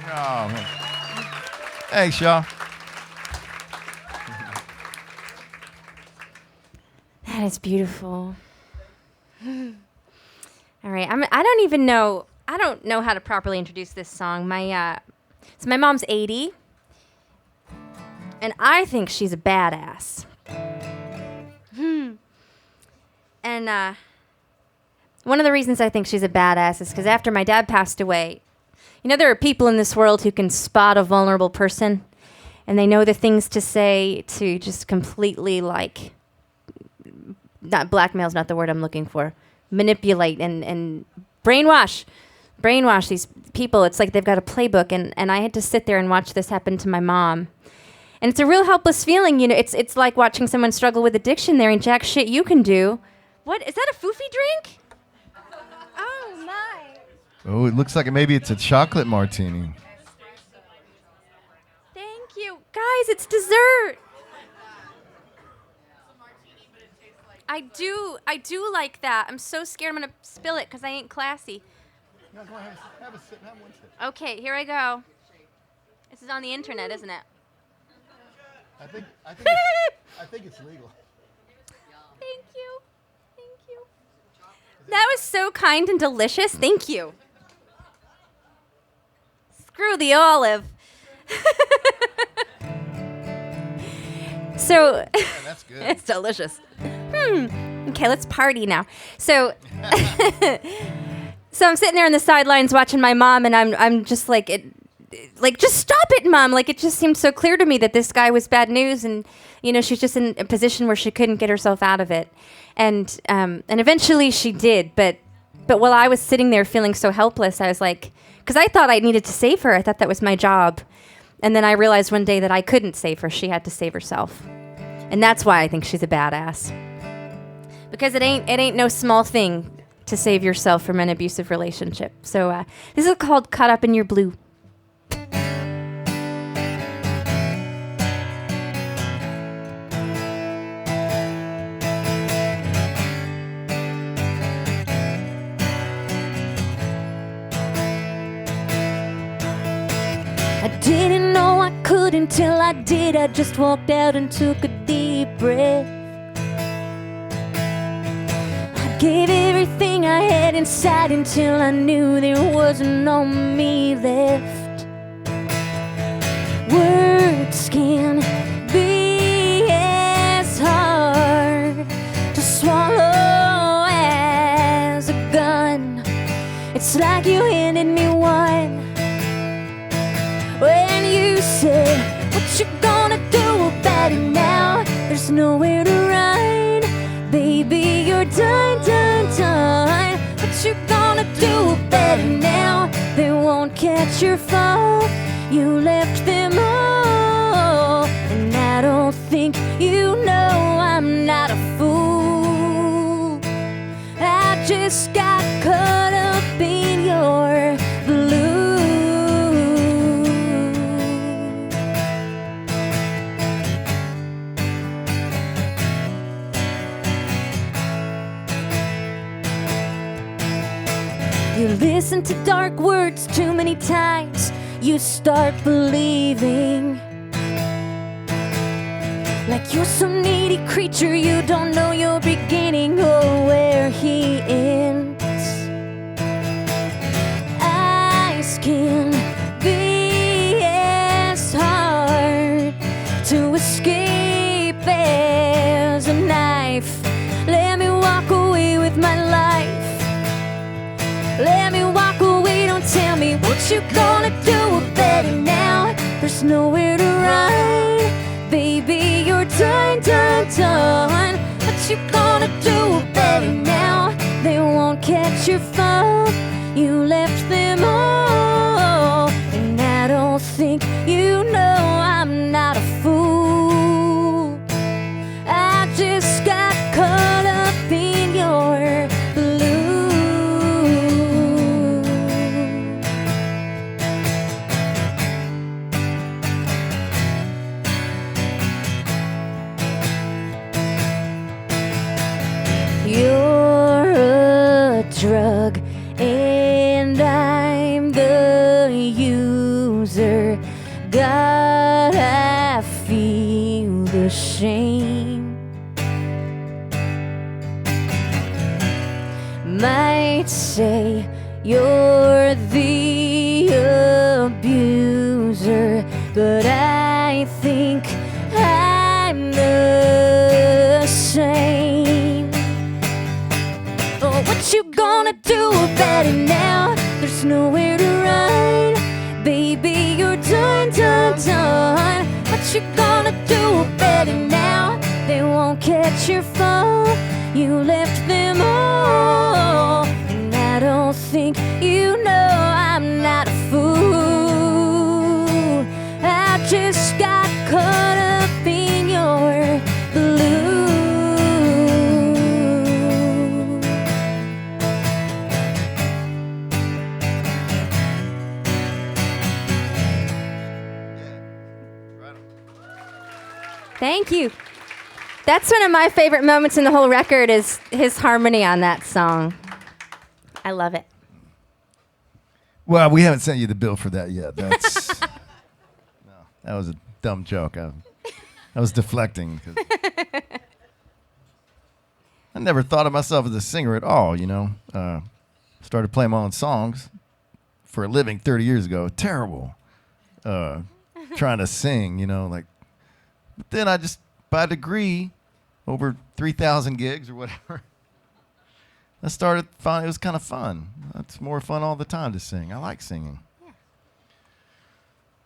Oh, man. Thanks, y'all. That is beautiful. All right, I don't even know. I don't know how to properly introduce this song. My mom's 80, and I think she's a badass. And one of the reasons I think she's a badass is because after my dad passed away, you know, there are people in this world who can spot a vulnerable person, and they know the things to say to just completely, like, not blackmail's not the word I'm looking for, manipulate and brainwash these people. It's like they've got a playbook, and I had to sit there and watch this happen to my mom. And it's a real helpless feeling, you know. It's like watching someone struggle with addiction. There ain't jack shit you can do. What, is that a foofy drink? Oh, my. Oh, it looks like maybe it's a chocolate martini. Thank you. Guys, it's dessert. I do like that. I'm so scared I'm going to spill it because I ain't classy. No, go ahead, have a sip, have one sip. Okay, here I go. This is on the internet, isn't it? I think it's legal. Thank you. Thank you. That was so kind and delicious. Thank you. Screw the olive. So Yeah, that's good. it's delicious. Okay, let's party now. So so I'm sitting there on the sidelines watching my mom, and I'm just like, just stop it, Mom. Like, it just seemed so clear to me that this guy was bad news, and, you know, she's just in a position where she couldn't get herself out of it. And eventually she did, but while I was sitting there feeling so helpless, I was like, because I thought I needed to save her. I thought that was my job. And then I realized one day that I couldn't save her. She had to save herself. And that's why I think she's a badass. Because it ain't no small thing to save yourself from an abusive relationship. So this is called Caught Up in Your Blue. I didn't know I could until I did. I just walked out and took a deep breath. I gave everything I had inside until I knew there wasn't no me left. Words can be as hard to swallow as a gun. It's like you handed me one when you said, what you gonna do about it now? There's nowhere to run, baby, you're done, done, done. What you gonna do about it now? They won't catch your fall, you left them all. And I don't think you know I'm not a fool. just got caught up in your blue. You listen to dark words too many times, you start believing like you're some needy creature, you don't know your beginning or where he ends. Eyes can be as hard to escape as a knife. Let me walk away with my life. Let me walk away, don't tell me what you gonna do about it now. There's nowhere to run, baby, you're done, done, done. What you gonna do about it now? They won't catch your fall, you left them all. And I don't think you know I'm not a fool. I just got caught up in your blue. You're a drug and I'm the user. God, I feel the shame. Might say you're the abuser, but I think I'm the same. Oh, what you gonna do about it now? There's nowhere to run, baby, you're done, done, done. What you gonna do about it now? They won't catch your fall, you left them all. And I don't think you know I'm not a fool. I just got caught up in your blue. Thank you. That's one of my favorite moments in the whole record is his harmony on that song. I love it. Well, we haven't sent you the bill for that yet. That's no, that was a dumb joke. I was deflecting. 'Cause I never thought of myself as a singer at all, you know. Started playing my own songs for a living 30 years ago. Terrible. Trying to sing, you know, like. But then I just, by degree, over 3,000 gigs or whatever, I started finding it was kind of fun. It's more fun all the time to sing. I like singing. Yeah.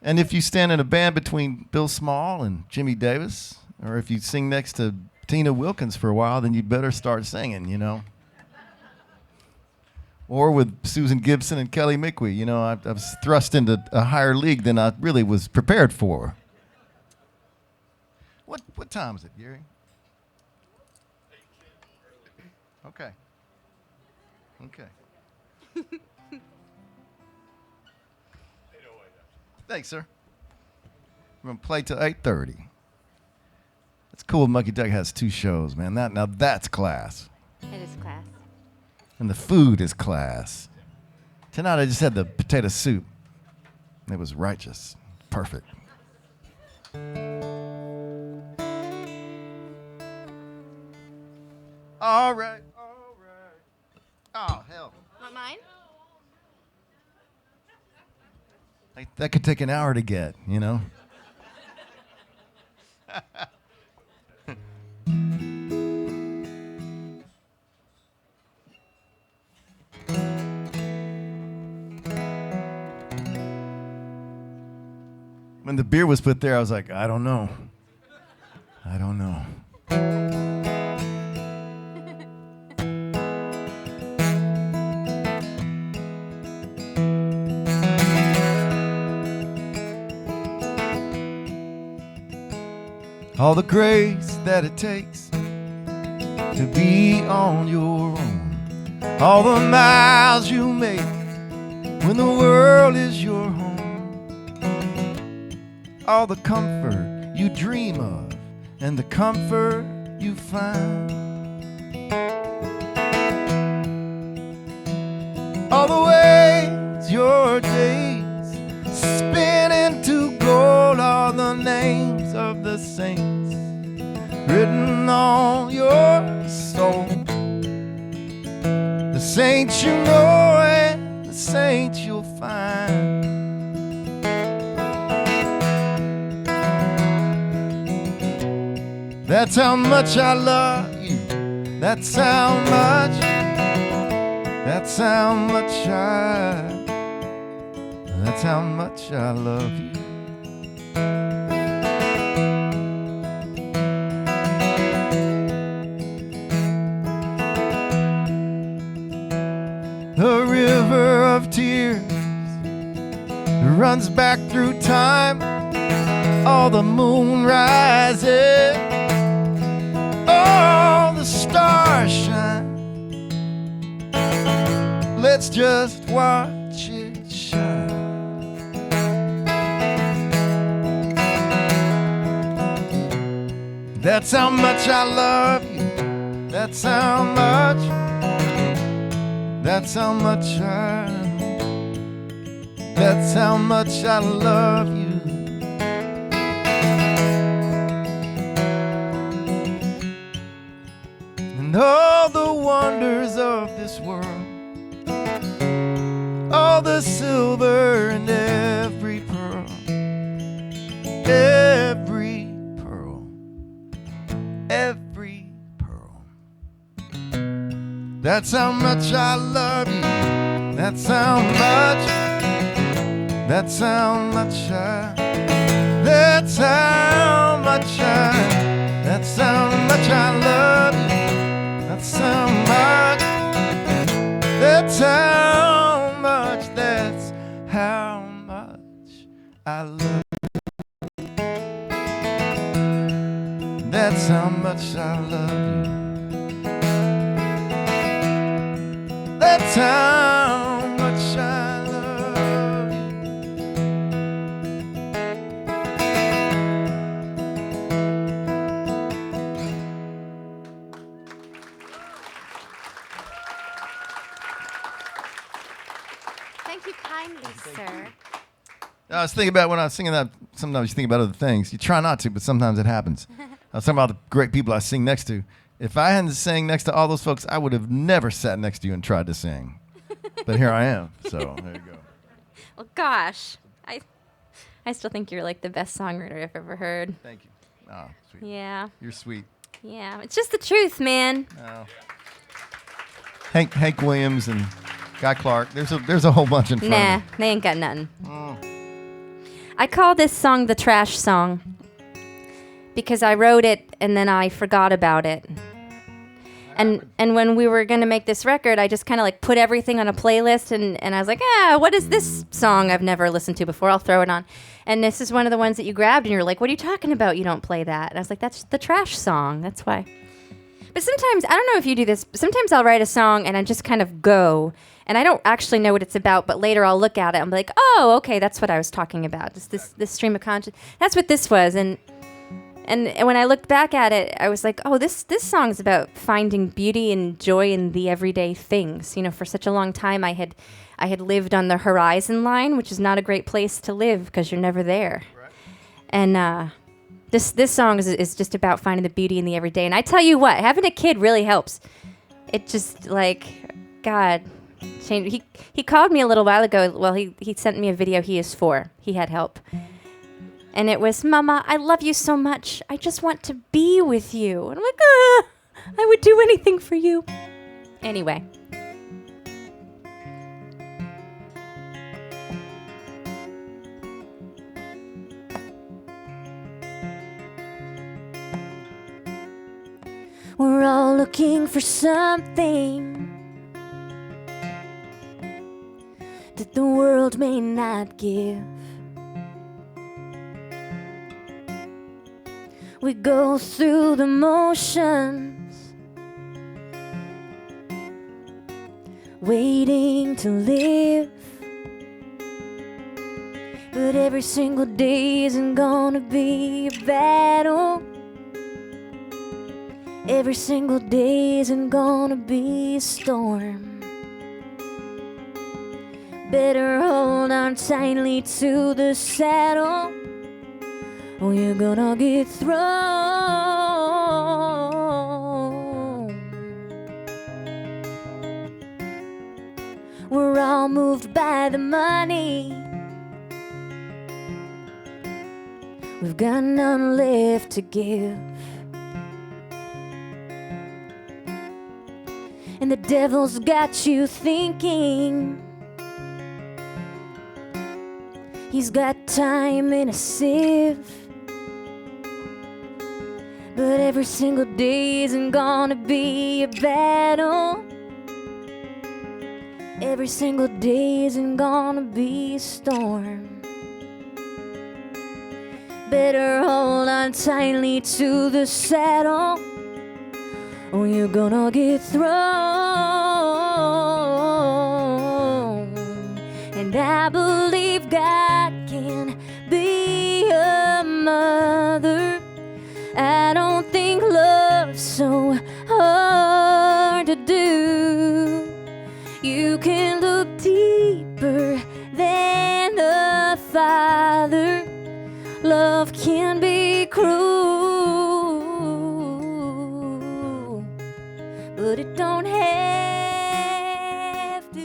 And if you stand in a band between Bill Small and Jimmy Davis, or if you sing next to Tina Wilkins for a while, then you better start singing, you know. Or with Susan Gibson and Kelly McWee, you know, I was thrust into a higher league than I really was prepared for. What time is it, Gary? Okay. Okay. Thanks, sir. We're gonna play till 8:30. It's cool. Mucky Duck has 2 shows, man. Now that's class. It is class. And the food is class. Tonight I just had the potato soup. It was righteous, perfect. All right, all right. Oh, hell. Want mine? Like, that could take an hour to get, you know? When the beer was put there, I was like, I don't know. I don't know. All the grace that it takes to be on your own. all the miles you make when the world is your home, all the comfort you dream of and the comfort you find, all the ways your days spin into gold, all the names of the saints written on your soul, the saints you know and the saints you'll find. That's how much I love you. That's how much. That's how much That's how much I love you. The river of tears runs back through time. All the moon rises, all the stars shine. Let's just watch it shine. That's how much I love you. That's how much. That's how much That's how much I love you. And all the wonders of this world, all the silver and every pearl, every pearl, every pearl. That's how much I love you. That's how much. That's how much That's how much That's how much I love you. That's how much. That's how much. That's how much I love you. That's how much I love you. That's how much I love you. Thank you kindly, sir. I was thinking about when I was singing that, sometimes you think about other things. You try not to, but sometimes it happens. I was talking about the great people I sing next to. If I hadn't sang next to all those folks, I would have never sat next to you and tried to sing. But here I am, so there you go. Well, gosh, I still think you're like the best songwriter I've ever heard. Thank you. Oh, sweet. Yeah. You're sweet. Yeah. It's just the truth, man. Oh. Hank Williams and Guy Clark. There's a whole bunch in front Nah, of me. they ain't got nothing. Oh. I call this song the trash song because I wrote it and then I forgot about it. And when we were gonna make this record, I just kind of like put everything on a playlist and I was like, what is this song I've never listened to before? I'll throw it on. And this is one of the ones that you grabbed and you're like, what are you talking about? You don't play that. And I was like, that's the trash song. That's why. But sometimes, I don't know if you do this, sometimes I'll write a song and I just kind of go and I don't actually know what it's about, but later I'll look at it and be like, oh, okay, that's what I was talking about. Just this stream of conscious. That's what this was. And when I looked back at it, I was like, oh, this song is about finding beauty and joy in the everyday things. You know, for such a long time, I had lived on the horizon line, which is not a great place to live because you're never there. Right. And this song is just about finding the beauty in the everyday. And I tell you what, having a kid really helps. It just like, God, changed. He called me a little while ago. Well, he sent me a video. He is 4. He had help. And it was, Mama, I love you so much. I just want to be with you. And I'm like, I would do anything for you. Anyway. We're all looking for something that the world may not give. We go through the motions waiting to live. But every single day isn't gonna be a battle. Every single day isn't gonna be a storm. Better hold on tightly to the saddle, or you're gonna get thrown. We're all moved by the money. We've got none left to give. And the devil's got you thinking he's got time in a sieve. But every single day isn't gonna be a battle. Every single day isn't gonna be a storm. Better hold on tightly to the saddle, or you're gonna get thrown. And I believe God can be a mother. I don't think love's so hard to do. You can look deeper than a father. Love can be cruel, but it don't have to.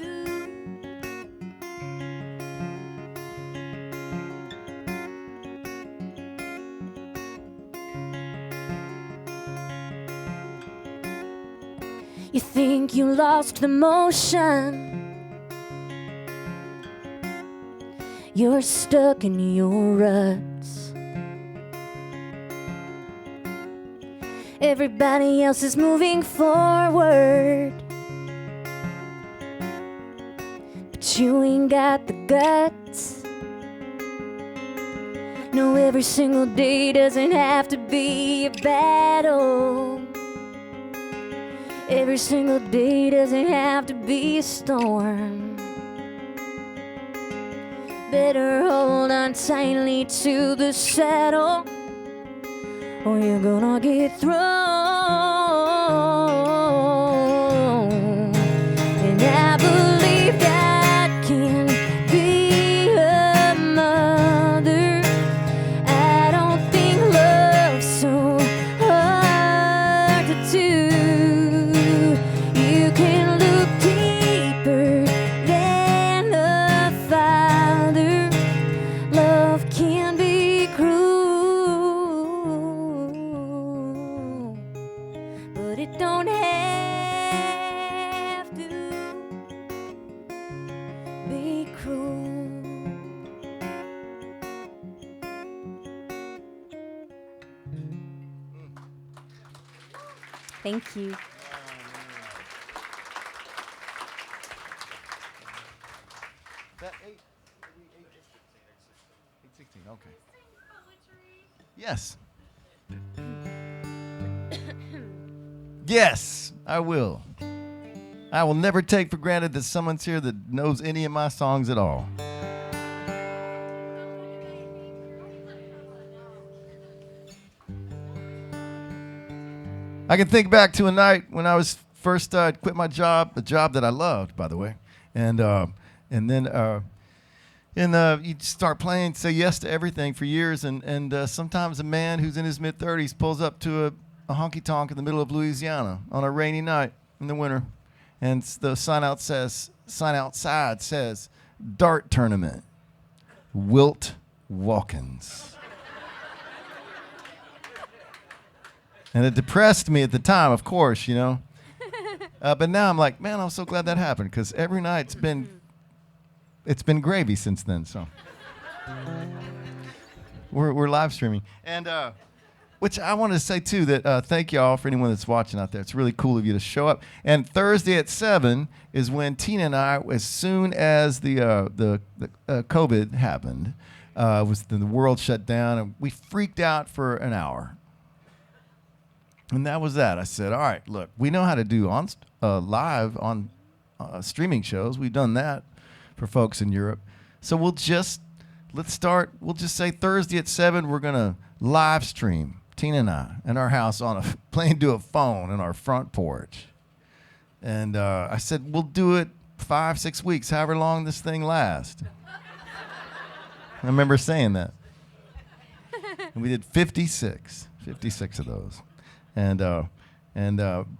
You think you lost the motion. You're stuck in your ruts. Everybody else is moving forward, but you ain't got the guts. No, every single day doesn't have to be a battle. Every single day doesn't have to be a storm. Better hold on tightly to the saddle, or you're gonna get thrown. And I believe God can be a mother. I don't think love's so hard to do. You can look deeper than a father. Love can be cruel, but it don't have to be cruel. Thank you. That 816, okay. Yes. Yes, I will. I will never take for granted that someone's here that knows any of my songs at all. I can think back to a night when I was first quit my job, a job that I loved, by the way, and then you start playing, say yes to everything for years, and sometimes a man who's in his mid-30s pulls up to a honky-tonk in the middle of Louisiana on a rainy night in the winter, and the sign outside says, "Dart Tournament, Wilt Wilkins." And it depressed me at the time, of course, you know. But now I'm like, man, I'm so glad that happened, because every night it's been gravy since then. So we're live streaming, and which I wanted to say too that thank y'all for anyone that's watching out there. It's really cool of you to show up. And Thursday at 7 is when Tina and I, as soon as the COVID happened, the world shut down, and we freaked out for an hour. And that was that. I said, all right, look, we know how to do live on streaming shows. We've done that for folks in Europe. So we'll just say Thursday at 7, we're going to live stream, Tina and I, in our house playing to a phone in our front porch. And I said, we'll do it 5-6 weeks, however long this thing lasts. I remember saying that. And we did 56 of those. And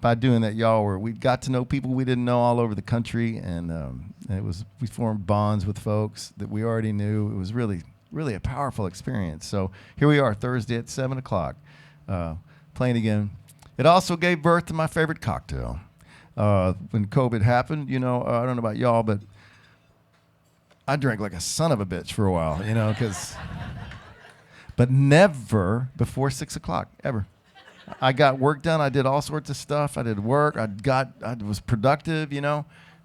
by doing that, we got to know people we didn't know all over the country, and we formed bonds with folks that we already knew. It was really, really a powerful experience. So here we are, Thursday at 7 o'clock, playing again. It also gave birth to my favorite cocktail. When COVID happened, I don't know about y'all, but I drank like a son of a bitch for a while, but never before 6 o'clock, ever. I got work done. I did all sorts of stuff. I did work. I was productive,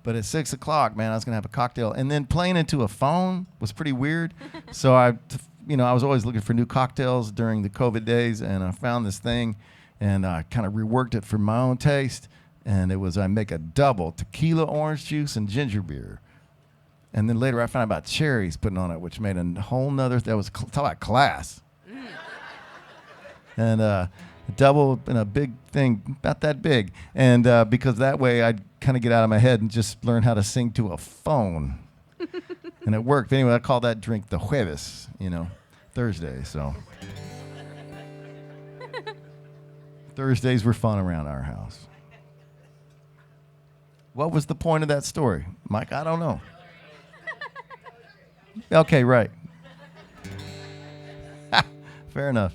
but at 6 o'clock, man, I was going to have a cocktail. And then playing into a phone was pretty weird. So I was always looking for new cocktails during the COVID days, and I found this thing, and I kind of reworked it for my own taste. And it was, I make a double tequila, orange juice, and ginger beer. And then later I found out about cherries putting on it, which made a whole nother, talk about class. And a double in a big thing, about that big. And because that way I'd kind of get out of my head and just learn how to sing to a phone. And it worked. But anyway, I call that drink the jueves, Thursday. So Thursdays were fun around our house. What was the point of that story? Mike, I don't know. Okay, right. Fair enough.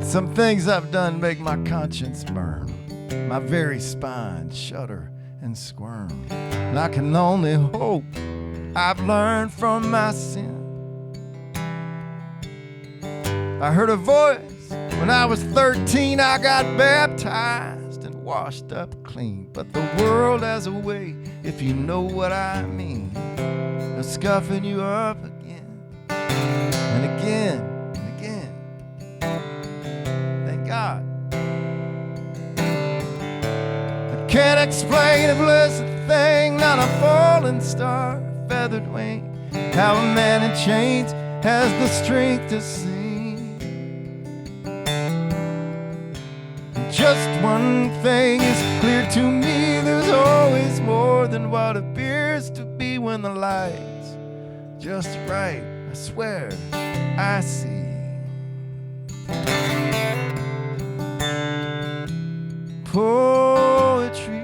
Some things I've done make my conscience burn, my very spine shudder and squirm. And I can only hope I've learned from my sin. I heard a voice when I was 13. I got baptized and washed up clean. But the world has a way, if you know what I mean, of scuffing you up again and again. God. I can't explain a blessed thing, not a falling star, feathered wing. How a man in chains has the strength to sing. Just one thing is clear to me, there's always more than what appears to be when the light's just right. I swear I see. Poetry.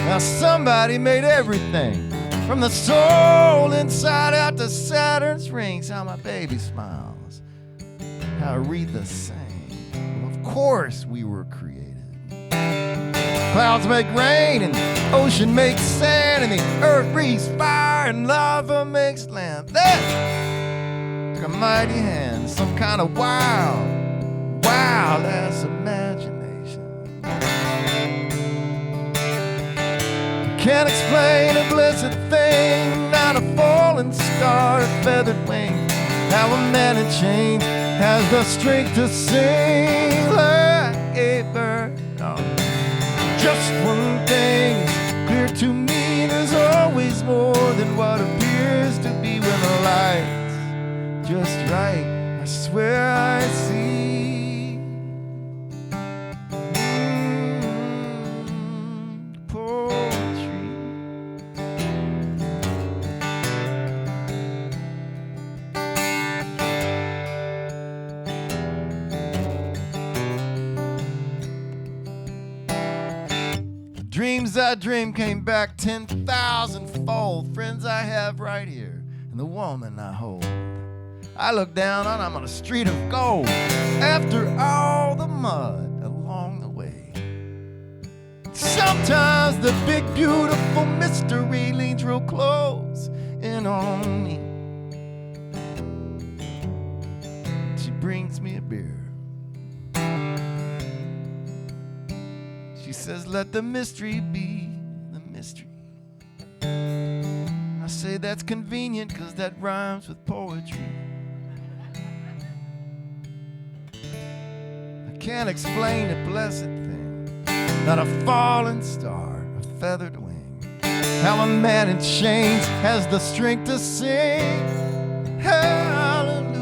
Now somebody made everything, from the soul inside out to Saturn's rings. How my baby smiles, how Aretha sang. Well, of course we were created. Clouds make rain and the ocean makes sand, and the earth breathes fire and lava makes land. That a mighty hand, some kind of wild ass imagination. Can't explain a blessed thing, not a falling star, a feathered wing. How a man in chains has the strength to sing like a bird. No. Just one thing is clear to me, there's always more than what appears to be when the light just right, I swear I see. Poetry. Dreams I dreamed came back 10,000-fold. Friends I have right here, and the woman I hold. I look down on, I'm on a street of gold. After all the mud along the way. Sometimes the big beautiful mystery leans real close in on me. She brings me a beer. She says, let the mystery be the mystery. I say that's convenient because that rhymes with poetry. I can't explain a blessed thing, not a falling star, a feathered wing. How a man in chains has the strength to sing hallelujah.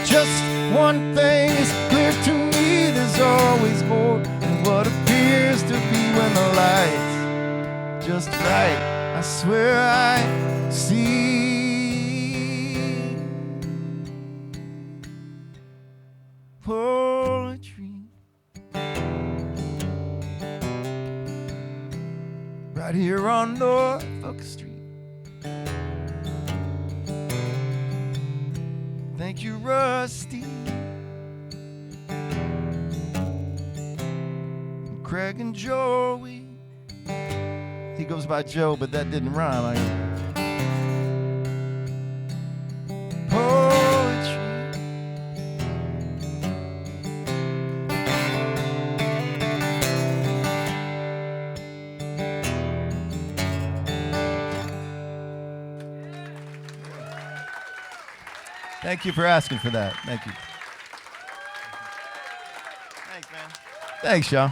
Just one thing is clear to me, there's always more than what appears to be when the light's just right. I swear I see poetry right here on Norfolk Street. Thank you, Rusty, and Craig and Joey. He goes by Joe, but that didn't rhyme. Poetry. Thank you for asking for that. Thank you. Thanks, man. Thanks, y'all.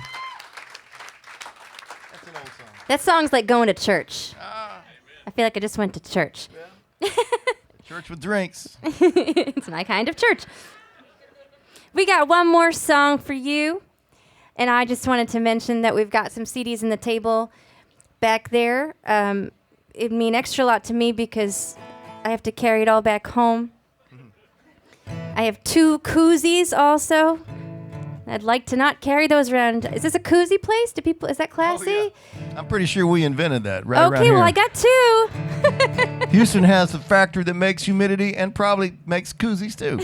That song's like going to church. I feel like I just went to church. Yeah. Church with drinks. It's my kind of church. We got one more song for you. And I just wanted to mention that we've got some CDs in the table back there. It'd mean extra lot to me because I have to carry it all back home. I have 2 koozies also. I'd like to not carry those around. Is this a koozie place? Do people? Is that classy? Oh, yeah. I'm pretty sure we invented that right around Okay, here. well, I got 2. Houston has a factory that makes humidity and probably makes koozies too.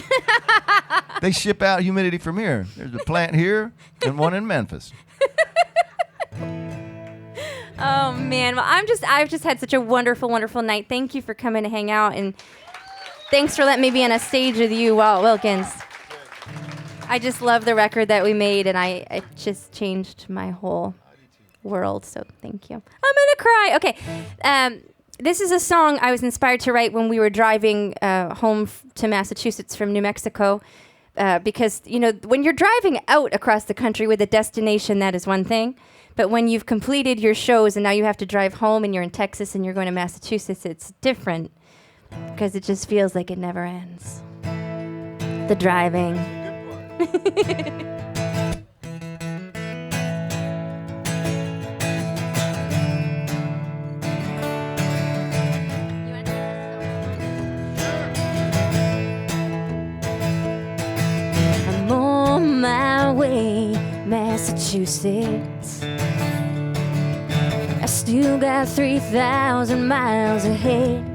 They ship out humidity from here. There's a plant here and one in Memphis. Oh man, well I've just had such a wonderful night. Thank you for coming to hang out, and thanks for letting me be on a stage with you, Walt Wilkins. I just love the record that we made, and it just changed my whole world, so thank you. I'm gonna cry. Okay, this is a song I was inspired to write when we were driving home to Massachusetts from New Mexico, because, you know, when you're driving out across the country with a destination, that is one thing, but when you've completed your shows and now you have to drive home and you're in Texas and you're going to Massachusetts, it's different, because it just feels like it never ends. The driving. I'm on my way, Massachusetts. I still got 3,000 miles ahead.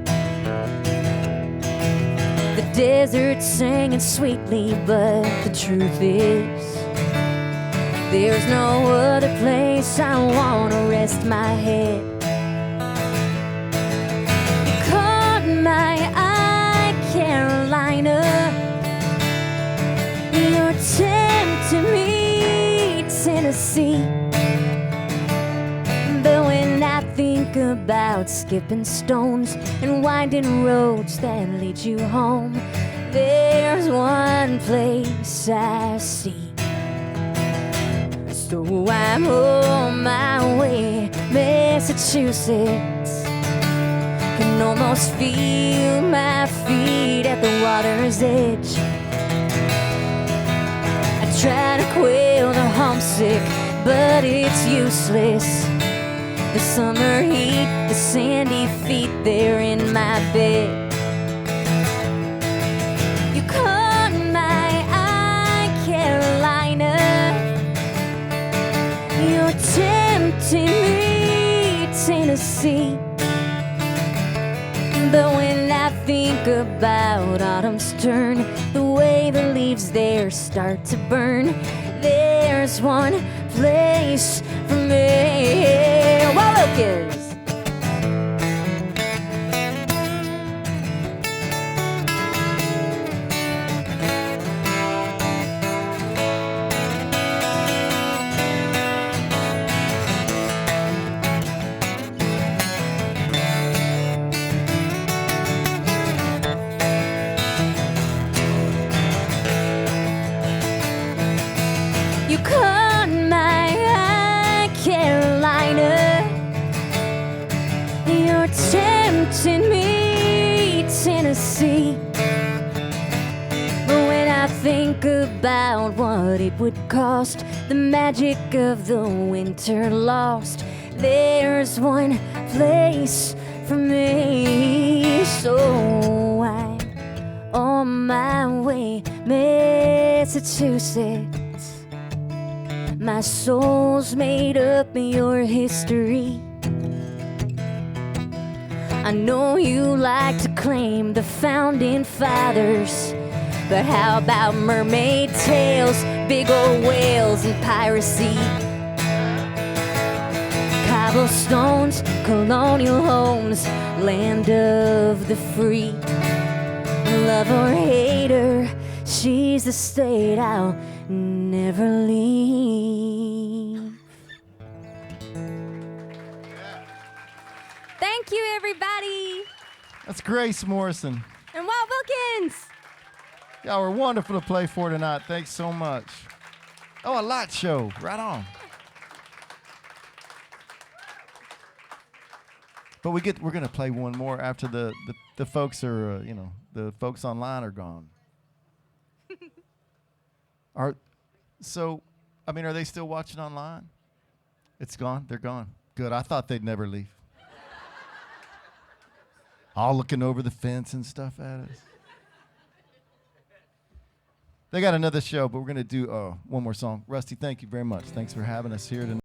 The desert's singing sweetly, but the truth is, there's no other place I wanna rest my head. You caught my eye, Carolina. You're tempting me, Tennessee. But when I think about skipping stones and winding roads that lead you home, there's one place I see. So I'm on my way, Massachusetts. Can almost feel my feet at the water's edge. I try to quell the homesick, but it's useless. The summer heat, the sandy feet there in my bed. You caught my eye, Carolina. You're tempting Tennessee. But when I think about autumn's turn, the way the leaves there start to burn, there's one place for me. Wilkins. You caught my eye, Carolina. You're tempting me, Tennessee. But when I think about what it would cost, the magic of the winter lost, there's one place for me. So I'm on my way, Massachusetts. My soul's made up in your history. I know you like to claim the founding fathers, but how about mermaid tales, big old whales, and piracy? Cobblestones, colonial homes, land of the free. Love or hate her, she's the state I'll never leave. Thank you, everybody. That's Grace Morrison. And Walt Wilkins. Y'all were wonderful to play for tonight. Thanks so much. Oh, a light show. Right on. But we're gonna play one more after the folks are the folks online are gone. Are they still watching online? It's gone. They're gone. Good. I thought they'd never leave. All looking over the fence and stuff at us. They got another show, but we're gonna do one more song. Rusty, thank you very much. Thanks for having us here tonight.